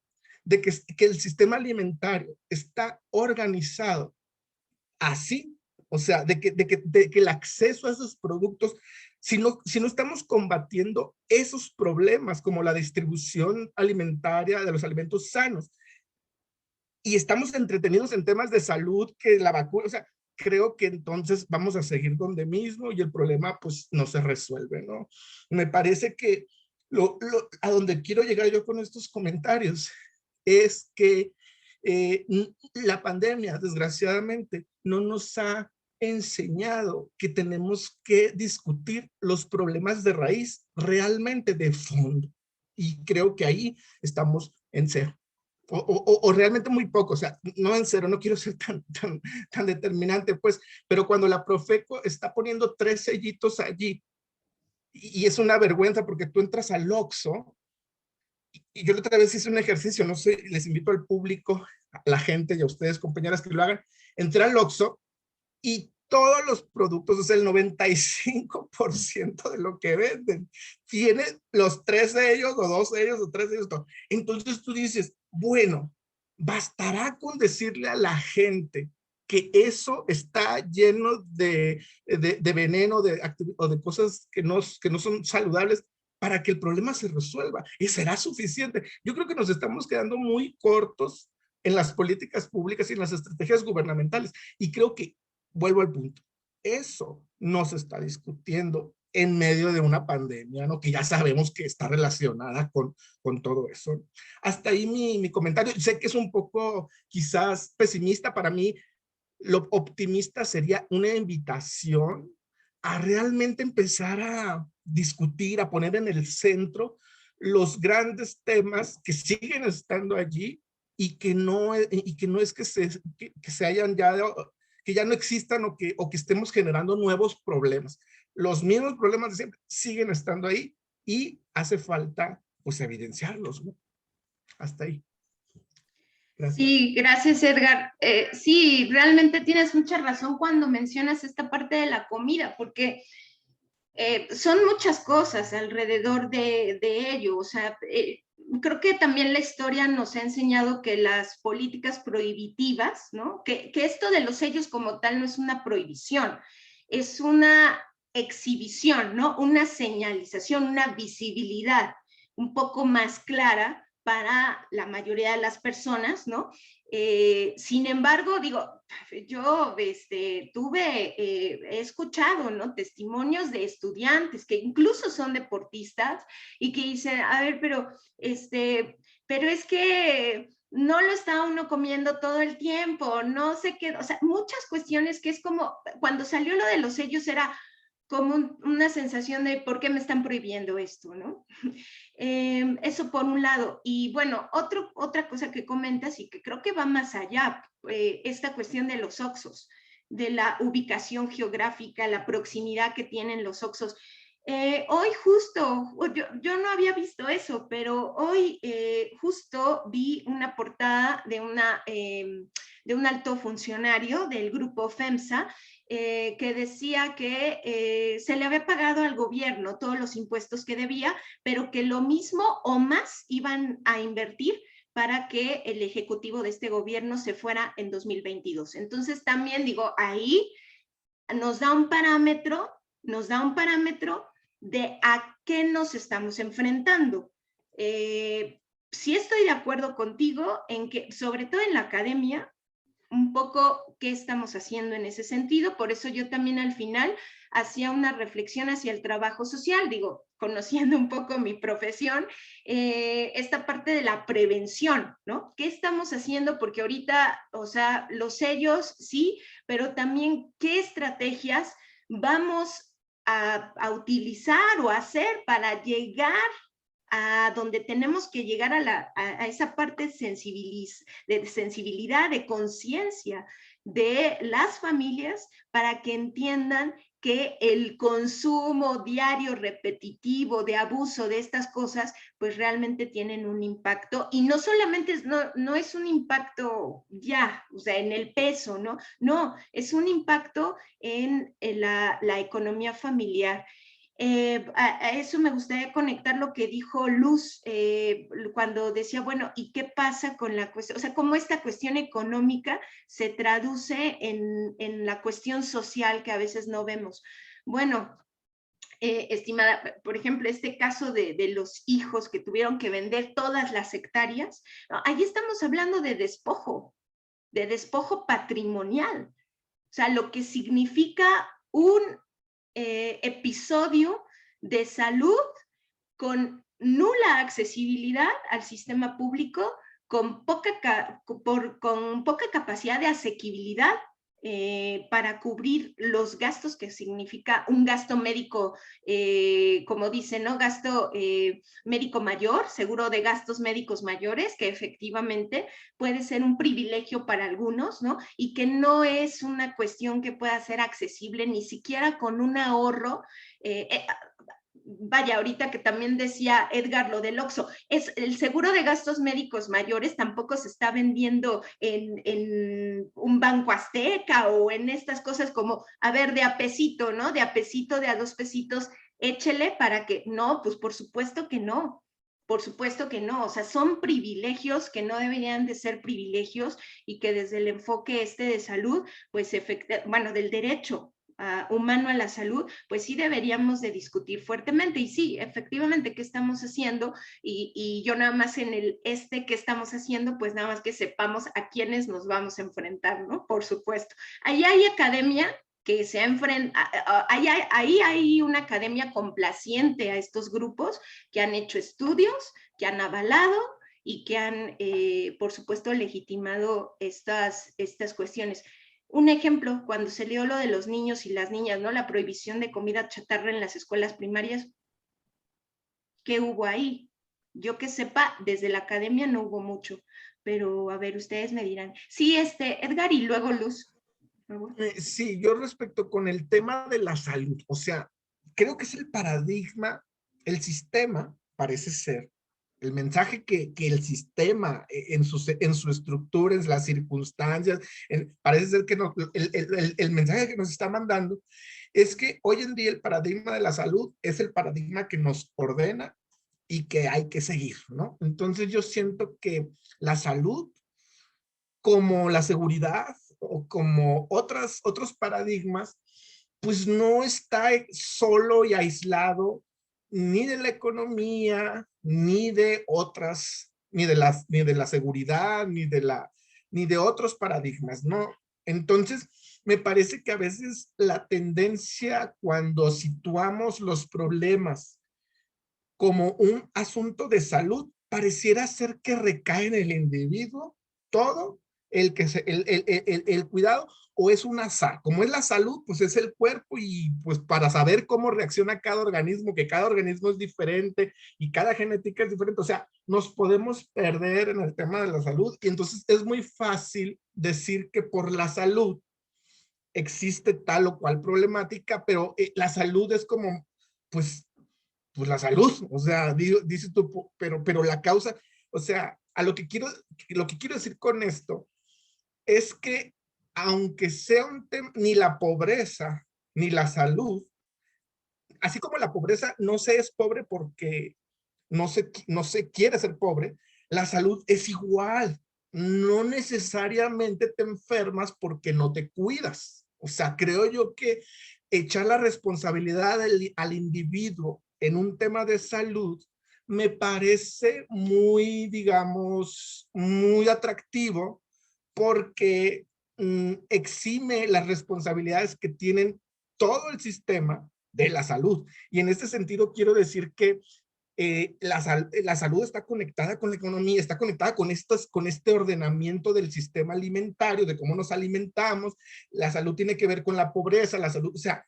S4: de que el sistema alimentario está organizado así, o sea, de que el acceso a esos productos, si no estamos combatiendo esos problemas como la distribución alimentaria de los alimentos sanos, y estamos entretenidos en temas de salud, que la vacuna, o sea, creo que entonces vamos a seguir donde mismo y el problema pues no se resuelve, ¿no? Me parece que a donde quiero llegar yo con estos comentarios es que la pandemia, desgraciadamente, no nos ha enseñado que tenemos que discutir los problemas de raíz realmente de fondo. Y creo que ahí estamos en cero. O realmente muy poco, o sea, no en cero, no quiero ser tan determinante, pues, pero cuando la Profeco está poniendo 3 sellitos allí, y es una vergüenza porque tú entras al Oxxo, y yo la otra vez hice un ejercicio, no sé, les invito al público, a la gente y a ustedes, compañeras, que lo hagan, entré al Oxxo y todos los productos, o sea, el 95% de lo que venden, tiene los 3 sellos, o 2 sellos, o 3 sellos. Entonces tú dices, bueno, bastará con decirle a la gente que eso está lleno de veneno o de cosas que no son saludables para que el problema se resuelva. Y será suficiente. Yo creo que nos estamos quedando muy cortos en las políticas públicas y en las estrategias gubernamentales. Y creo que vuelvo al punto, eso no se está discutiendo en medio de una pandemia, ¿no? Que ya sabemos que está relacionada con todo eso. Hasta ahí mi comentario. Sé que es un poco quizás pesimista. Para mí, lo optimista sería una invitación a realmente empezar a discutir, a poner en el centro los grandes temas que siguen estando allí y que no es que se hayan ya, que ya no existan o que estemos generando nuevos problemas. Los mismos problemas de siempre siguen estando ahí y hace falta pues evidenciarlos, ¿no? Hasta ahí.
S1: Gracias. Sí, gracias, Edgar. Sí, realmente tienes mucha razón cuando mencionas esta parte de la comida, porque son muchas cosas alrededor de ello. O sea, creo que también la historia nos ha enseñado que las políticas prohibitivas, ¿no? Que esto de los sellos como tal no es una prohibición, es una exhibición, ¿no? Una señalización, una visibilidad un poco más clara para la mayoría de las personas, ¿no? Sin embargo, digo, yo he escuchado, ¿no? Testimonios de estudiantes que incluso son deportistas y que dicen, a ver, pero es que no lo está uno comiendo todo el tiempo, no sé qué, o sea, muchas cuestiones que es como, cuando salió lo de los sellos era como una sensación de ¿por qué me están prohibiendo esto, no? Eso por un lado. Y bueno, otra cosa que comentas y que creo que va más allá, esta cuestión de los Oxxos, de la ubicación geográfica, la proximidad que tienen los Oxxos. Hoy justo, yo no había visto eso, pero hoy justo vi una portada de un alto funcionario del grupo FEMSA que decía que se le había pagado al gobierno todos los impuestos que debía, pero que lo mismo o más iban a invertir para que el ejecutivo de este gobierno se fuera en 2022. Entonces también digo, ahí nos da un parámetro de a qué nos estamos enfrentando. Sí estoy de acuerdo contigo en que, sobre todo en la academia, un poco qué estamos haciendo en ese sentido. Por eso yo también al final hacía una reflexión hacia el trabajo social, digo, conociendo un poco mi profesión, esta parte de la prevención, ¿no? ¿Qué estamos haciendo? Porque ahorita, o sea, los sellos, sí, pero también qué estrategias vamos a utilizar o hacer para llegar a donde tenemos que llegar a esa parte de sensibilidad, de conciencia de las familias para que entiendan que el consumo diario repetitivo de abuso de estas cosas, pues realmente tienen un impacto, y no solamente no es un impacto ya, o sea, en el peso, ¿no? No, es un impacto en la economía familiar. A eso me gustaría conectar lo que dijo Luz cuando decía, bueno, ¿y qué pasa con la cuestión? O sea, cómo esta cuestión económica se traduce en la cuestión social que a veces no vemos. Bueno, estimada, por ejemplo, este caso de los hijos que tuvieron que vender todas las hectáreas, ¿no? Ahí estamos hablando de despojo patrimonial. O sea, lo que significa un episodio de salud con nula accesibilidad al sistema público, con poca capacidad de asequibilidad para cubrir los gastos que significa un gasto médico, como dicen, ¿no? Gasto médico mayor, seguro de gastos médicos mayores, que efectivamente puede ser un privilegio para algunos, ¿no? Y que no es una cuestión que pueda ser accesible ni siquiera con un ahorro. Vaya, ahorita que también decía Edgar lo del Oxxo, es el seguro de gastos médicos mayores tampoco se está vendiendo en un banco azteca o en estas cosas como, a ver, de a pesito, ¿no? De a pesito, de a 2 pesitos, échele para que, no, pues por supuesto que no. Por supuesto que no, o sea, son privilegios que no deberían de ser privilegios y que desde el enfoque de salud, pues, bueno, del derecho humano a la salud, pues sí deberíamos de discutir fuertemente. Y sí, efectivamente, ¿qué estamos haciendo? Y yo nada más en ¿qué estamos haciendo? Pues nada más que sepamos a quiénes nos vamos a enfrentar, ¿no? Por supuesto. Ahí hay academia que se enfrenta, ahí hay una academia complaciente a estos grupos que han hecho estudios, que han avalado y que han, por supuesto, legitimado estas cuestiones. Un ejemplo, cuando se dio lo de los niños y las niñas, ¿no? La prohibición de comida chatarra en las escuelas primarias, ¿qué hubo ahí? Yo que sepa, desde la academia no hubo mucho, pero a ver, ustedes me dirán. Sí, Edgar y luego Luz, por favor.
S4: Sí, yo respecto con el tema de la salud, o sea, creo que es el paradigma, el sistema parece ser, el mensaje que el sistema en su estructura, en las circunstancias, parece ser que el mensaje que nos está mandando es que hoy en día el paradigma de la salud es el paradigma que nos ordena y que hay que seguir, ¿no? Entonces yo siento que la salud, como la seguridad o como otros paradigmas, pues no está solo y aislado ni de la economía, ni de otras, ni de la seguridad, ni de otros paradigmas, ¿no? Entonces, me parece que a veces la tendencia cuando situamos los problemas como un asunto de salud, pareciera ser que recae en el individuo todo el cuidado, o es un azar. Como es la salud, pues es el cuerpo, y pues para saber cómo reacciona cada organismo, que cada organismo es diferente y cada genética es diferente, o sea, nos podemos perder en el tema de la salud, y entonces es muy fácil decir que por la salud existe tal o cual problemática, pero la salud es como, pues la salud, o sea, dices tú, pero la causa, o sea, lo que quiero decir con esto es que aunque sea un tema, ni la pobreza, ni la salud, así como la pobreza no se es pobre porque no se quiere ser pobre, la salud es igual. No necesariamente te enfermas porque no te cuidas. O sea, creo yo que echar la responsabilidad al individuo en un tema de salud me parece muy, digamos, muy atractivo, porque exime las responsabilidades que tienen todo el sistema de la salud. Y en este sentido quiero decir que la salud está conectada con la economía, está conectada con este ordenamiento del sistema alimentario, de cómo nos alimentamos. La salud tiene que ver con la pobreza, la salud, o sea,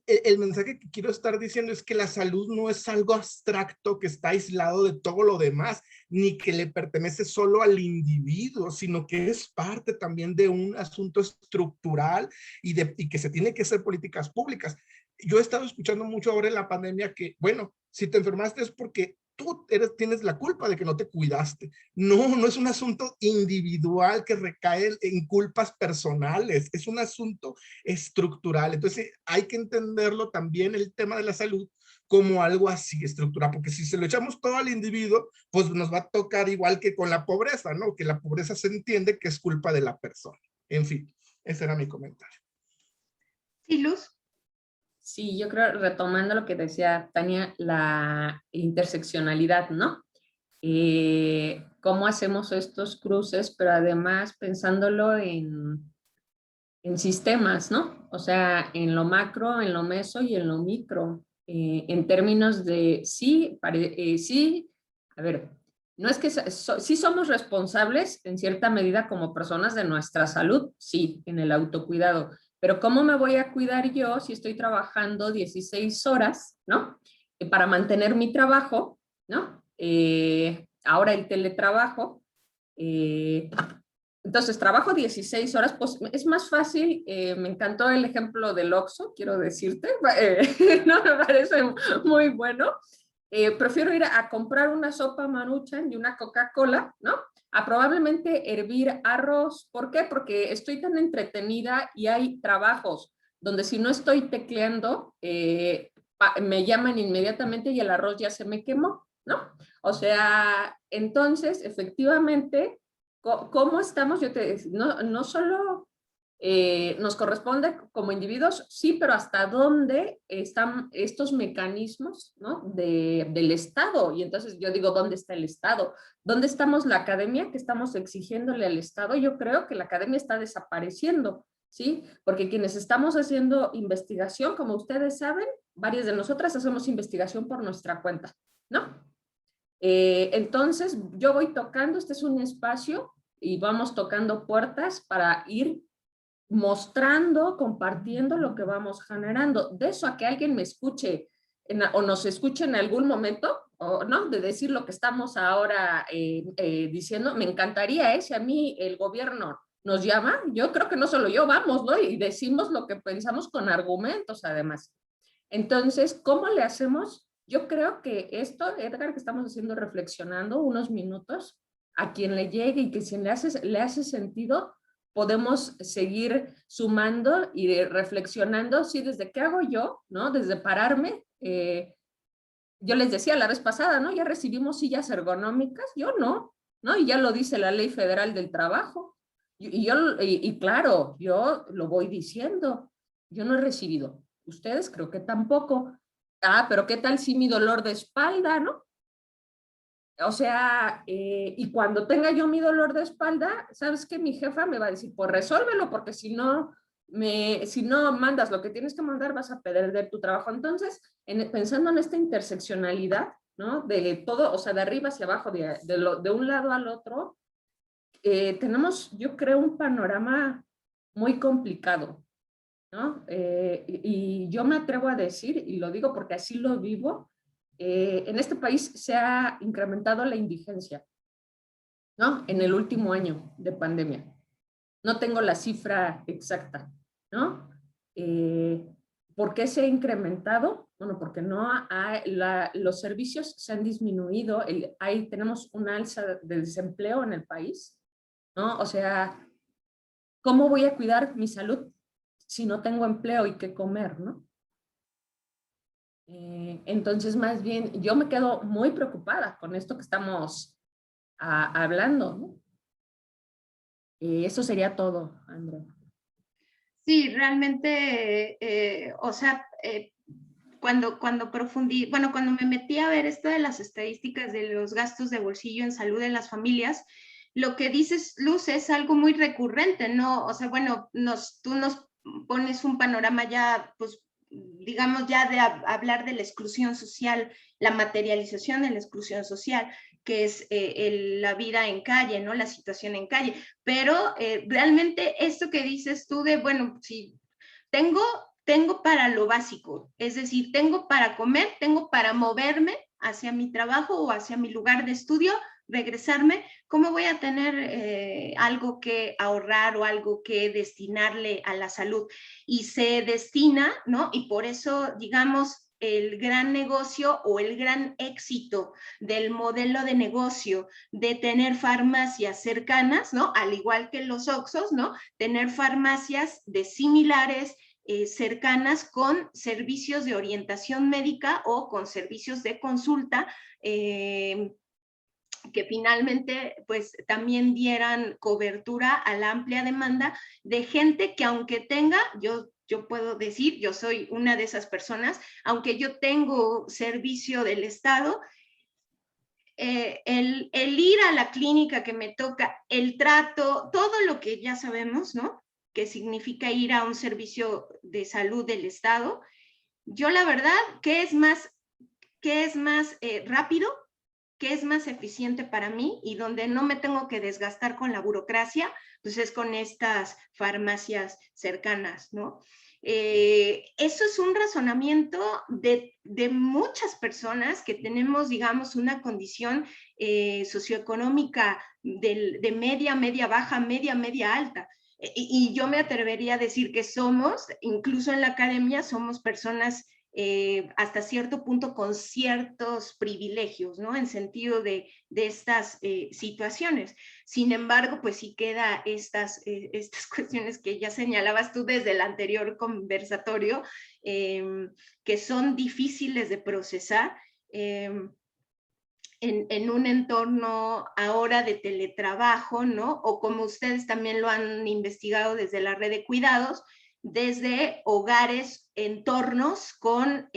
S4: el mensaje que quiero estar diciendo es que la salud no es algo abstracto que está aislado de todo lo demás, ni que le pertenece solo al individuo, sino que es parte también de un asunto estructural y que se tiene que hacer políticas públicas. Yo he estado escuchando mucho ahora en la pandemia que, bueno, si te enfermaste es porque tú tienes la culpa de que no te cuidaste. No, no es un asunto individual que recae en culpas personales, es un asunto estructural. Entonces hay que entenderlo también el tema de la salud como algo así estructural, porque si se lo echamos todo al individuo, pues nos va a tocar igual que con la pobreza, ¿no? Que la pobreza se entiende que es culpa de la persona. En fin, ese era mi comentario.
S1: Sí, Luz.
S2: Sí, yo creo, retomando lo que decía Tania, la interseccionalidad, ¿no? Cómo hacemos estos cruces, pero además pensándolo en sistemas, ¿no? O sea, en lo macro, en lo meso y en lo micro, en términos de sí, sí, a ver, no es que sí somos responsables en cierta medida como personas de nuestra salud, sí, en el autocuidado, pero ¿cómo me voy a cuidar yo si estoy trabajando 16 horas, ¿no? Para mantener mi trabajo, ¿no? Ahora el teletrabajo, entonces, trabajo 16 horas, pues es más fácil, me encantó el ejemplo del Oxxo, quiero decirte, no me parece muy bueno. Prefiero ir a comprar una sopa Maruchan y una Coca-Cola, ¿no? A probablemente hervir arroz. ¿Por qué? Porque estoy tan entretenida y hay trabajos donde si no estoy tecleando, me llaman inmediatamente y el arroz ya se me quemó, ¿no? O sea, entonces, efectivamente, ¿cómo estamos? Yo te no solo nos corresponde como individuos, sí, pero hasta dónde están estos mecanismos, ¿no? Del Estado. Y entonces yo digo, ¿dónde está el Estado? ¿Dónde estamos la academia que estamos exigiéndole al Estado? Yo creo que la academia está desapareciendo, ¿sí? Porque quienes estamos haciendo investigación, como ustedes saben, varias de nosotras hacemos investigación por nuestra cuenta, ¿no? Entonces, yo voy tocando, este es un espacio y vamos tocando puertas para ir mostrando, compartiendo lo que vamos generando. De eso a que alguien me escuche o nos escuche en algún momento, o, ¿no? De decir lo que estamos ahora diciendo, me encantaría, si a mí el gobierno nos llama, yo creo que no solo yo, vamos, ¿no? Y decimos lo que pensamos con argumentos además. Entonces, ¿cómo le hacemos? Yo creo que esto, Edgar, que estamos haciendo reflexionando unos minutos, a quien le llegue y que si le hace sentido, podemos seguir sumando y reflexionando, sí, desde qué hago yo, ¿no? Desde pararme. Yo les decía la vez pasada, ¿no? Ya recibimos sillas ergonómicas, yo no, ¿no? Y ya lo dice la Ley Federal del Trabajo. Y claro, yo lo voy diciendo, yo no he recibido. Ustedes creo que tampoco. Ah, pero ¿qué tal si mi dolor de espalda, no? O sea, y cuando tenga yo mi dolor de espalda, ¿sabes qué? Mi jefa me va a decir, pues resuélvelo, porque si no mandas lo que tienes que mandar, vas a perder tu trabajo. Entonces, pensando en esta interseccionalidad, ¿no? De todo, o sea, de arriba hacia abajo, de un lado al otro, tenemos, yo creo, un panorama muy complicado, ¿no? Y yo me atrevo a decir, y lo digo porque así lo vivo, en este país se ha incrementado la indigencia, ¿no? En el último año de pandemia. No tengo la cifra exacta, ¿no? ¿Por qué se ha incrementado? Bueno, porque los servicios se han disminuido, ahí tenemos una alza de desempleo en el país, ¿no? O sea, ¿cómo voy a cuidar mi salud si no tengo empleo y qué comer, ¿no? Entonces, más bien, yo me quedo muy preocupada con esto que estamos hablando, ¿no? Eso sería todo, Andrea.
S1: Sí, realmente, o sea, cuando me metí a ver esto de las estadísticas de los gastos de bolsillo en salud en las familias, lo que dices, Luz, es algo muy recurrente, ¿no? O sea, bueno, tú nos pones un panorama ya, pues, digamos, ya de hablar de la exclusión social, la materialización de la exclusión social, que es la vida en calle, ¿no? La situación en calle. Pero realmente esto que dices tú de, bueno, si tengo tengo para lo básico, es decir, tengo para comer, tengo para moverme hacia mi trabajo o hacia mi lugar de estudio, regresarme, ¿cómo voy a tener algo que ahorrar o algo que destinarle a la salud? Y se destina, ¿no? Y por eso, digamos, el gran negocio o el gran éxito del modelo de negocio de tener farmacias cercanas, ¿no? Al igual que los Oxxos, ¿no? Tener farmacias de similares, cercanas con servicios de orientación médica o con servicios de consulta, que finalmente pues también dieran cobertura a la amplia demanda de gente que aunque tenga, yo puedo decir, yo soy una de esas personas, aunque yo tengo servicio del Estado, el ir a la clínica que me toca, el trato, todo lo que ya sabemos, ¿no? Que significa ir a un servicio de salud del Estado, yo la verdad, ¿qué es más rápido? ¿Qué es más eficiente para mí y donde no me tengo que desgastar con la burocracia? Pues es con estas farmacias cercanas, ¿no? Eso es un razonamiento de muchas personas que tenemos, digamos, una condición socioeconómica de media baja, media alta. Y yo me atrevería a decir que somos, incluso en la academia, somos personas hasta cierto punto con ciertos privilegios, ¿no? En sentido de estas situaciones. Sin embargo, pues sí queda estas cuestiones que ya señalabas tú desde el anterior conversatorio, que son difíciles de procesar. En un entorno ahora de teletrabajo, ¿no? O como ustedes también lo han investigado desde la red de cuidados, desde hogares, entornos con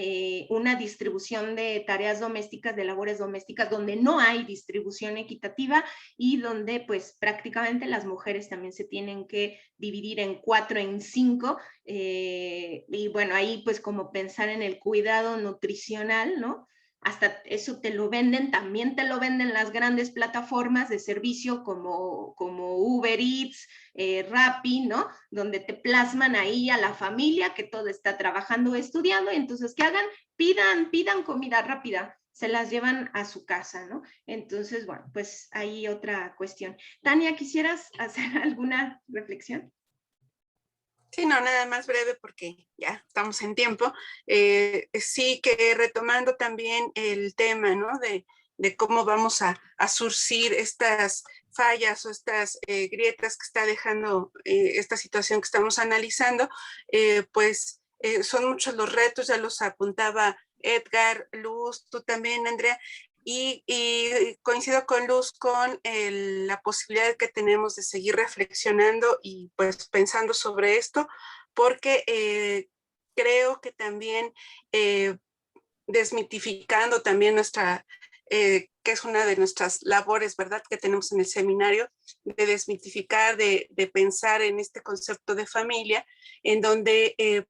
S1: una distribución de tareas domésticas, de labores domésticas, donde no hay distribución equitativa y donde pues prácticamente las mujeres también se tienen que dividir en 4, en 5, y bueno, ahí pues como pensar en el cuidado nutricional, ¿no? Hasta eso te lo venden, también te lo venden las grandes plataformas de servicio como Uber Eats, Rappi, ¿no? Donde te plasman ahí a la familia que todo está trabajando o estudiando, y entonces ¿qué hagan? Pidan comida rápida, se las llevan a su casa, ¿no? Entonces, bueno, pues ahí otra cuestión. Tania, ¿quisieras hacer alguna reflexión?
S3: Sí, no, nada más breve porque ya estamos en tiempo. Sí que retomando también el tema, ¿no? De cómo vamos a surcir estas fallas o estas grietas que está dejando esta situación que estamos analizando, pues son muchos los retos, ya los apuntaba Edgar, Luz, tú también, Andrea, y coincido con Luz con la posibilidad que tenemos de seguir reflexionando y pues pensando sobre esto, porque creo que también desmitificando también que es una de nuestras labores, ¿verdad?, que tenemos en el seminario, de desmitificar, de pensar en este concepto de familia, en donde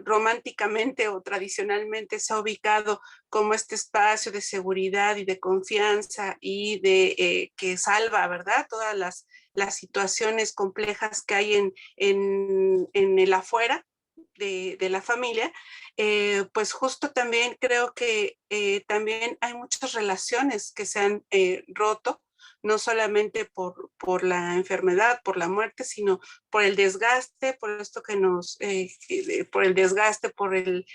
S3: románticamente o tradicionalmente se ha ubicado como este espacio de seguridad y de confianza y de que salva, ¿verdad?, todas las situaciones complejas que hay en el afuera de la familia. Pues justo también creo que también hay muchas relaciones que se han roto, no solamente por la enfermedad, por la muerte, sino por el desgaste, por esto que por el desgaste, por el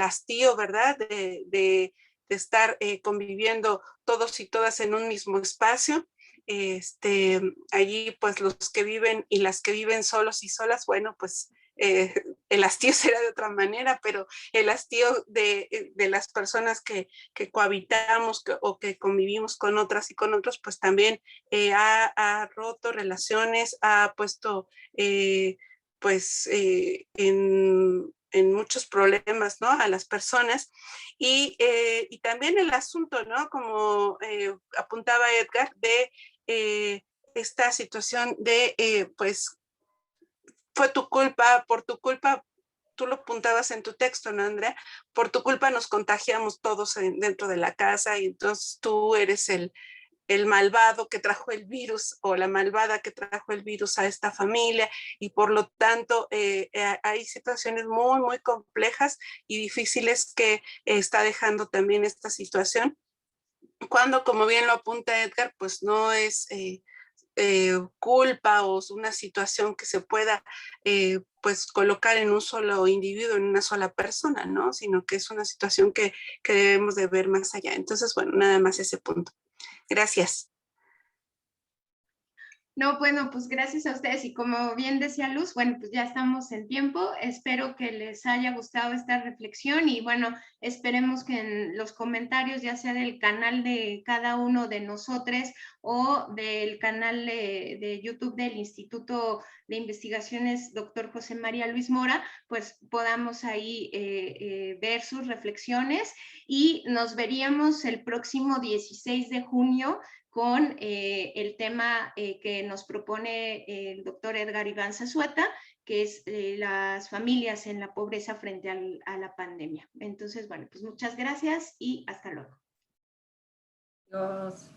S3: hastío, ¿verdad? De estar conviviendo todos y todas en un mismo espacio. Allí pues los que viven y las que viven solos y solas, bueno, pues el hastío será de otra manera, pero el hastío de las personas que cohabitamos o que convivimos con otras y con otros, pues también ha roto relaciones, ha puesto en muchos problemas, ¿no?, a las personas. Y también el asunto, ¿no?, como apuntaba Edgar, de esta situación de, pues, fue tu culpa, por tu culpa, tú lo apuntabas en tu texto, ¿no, Andrea? Por tu culpa nos contagiamos todos dentro de la casa y entonces tú eres el malvado que trajo el virus o la malvada que trajo el virus a esta familia, y por lo tanto hay situaciones muy, muy complejas y difíciles que está dejando también esta situación, cuando, como bien lo apunta Edgar, pues no es culpa o una situación que se pueda pues colocar en un solo individuo, en una sola persona, ¿no? Sino que es una situación que debemos de ver más allá. Entonces, bueno, nada más ese punto. Gracias.
S1: No, bueno, pues gracias a ustedes y como bien decía Luz, bueno, pues ya estamos en tiempo, espero que les haya gustado esta reflexión y bueno, esperemos que en los comentarios, ya sea del canal de cada uno de nosotros o del canal de YouTube del Instituto de Investigaciones Dr. José María Luis Mora, pues podamos ahí ver sus reflexiones y nos veríamos el próximo 16 de junio con el tema que nos propone el doctor Edgar Iván Zazueta, que es las familias en la pobreza frente a la pandemia. Entonces, bueno, pues muchas gracias y hasta luego.
S2: Dios.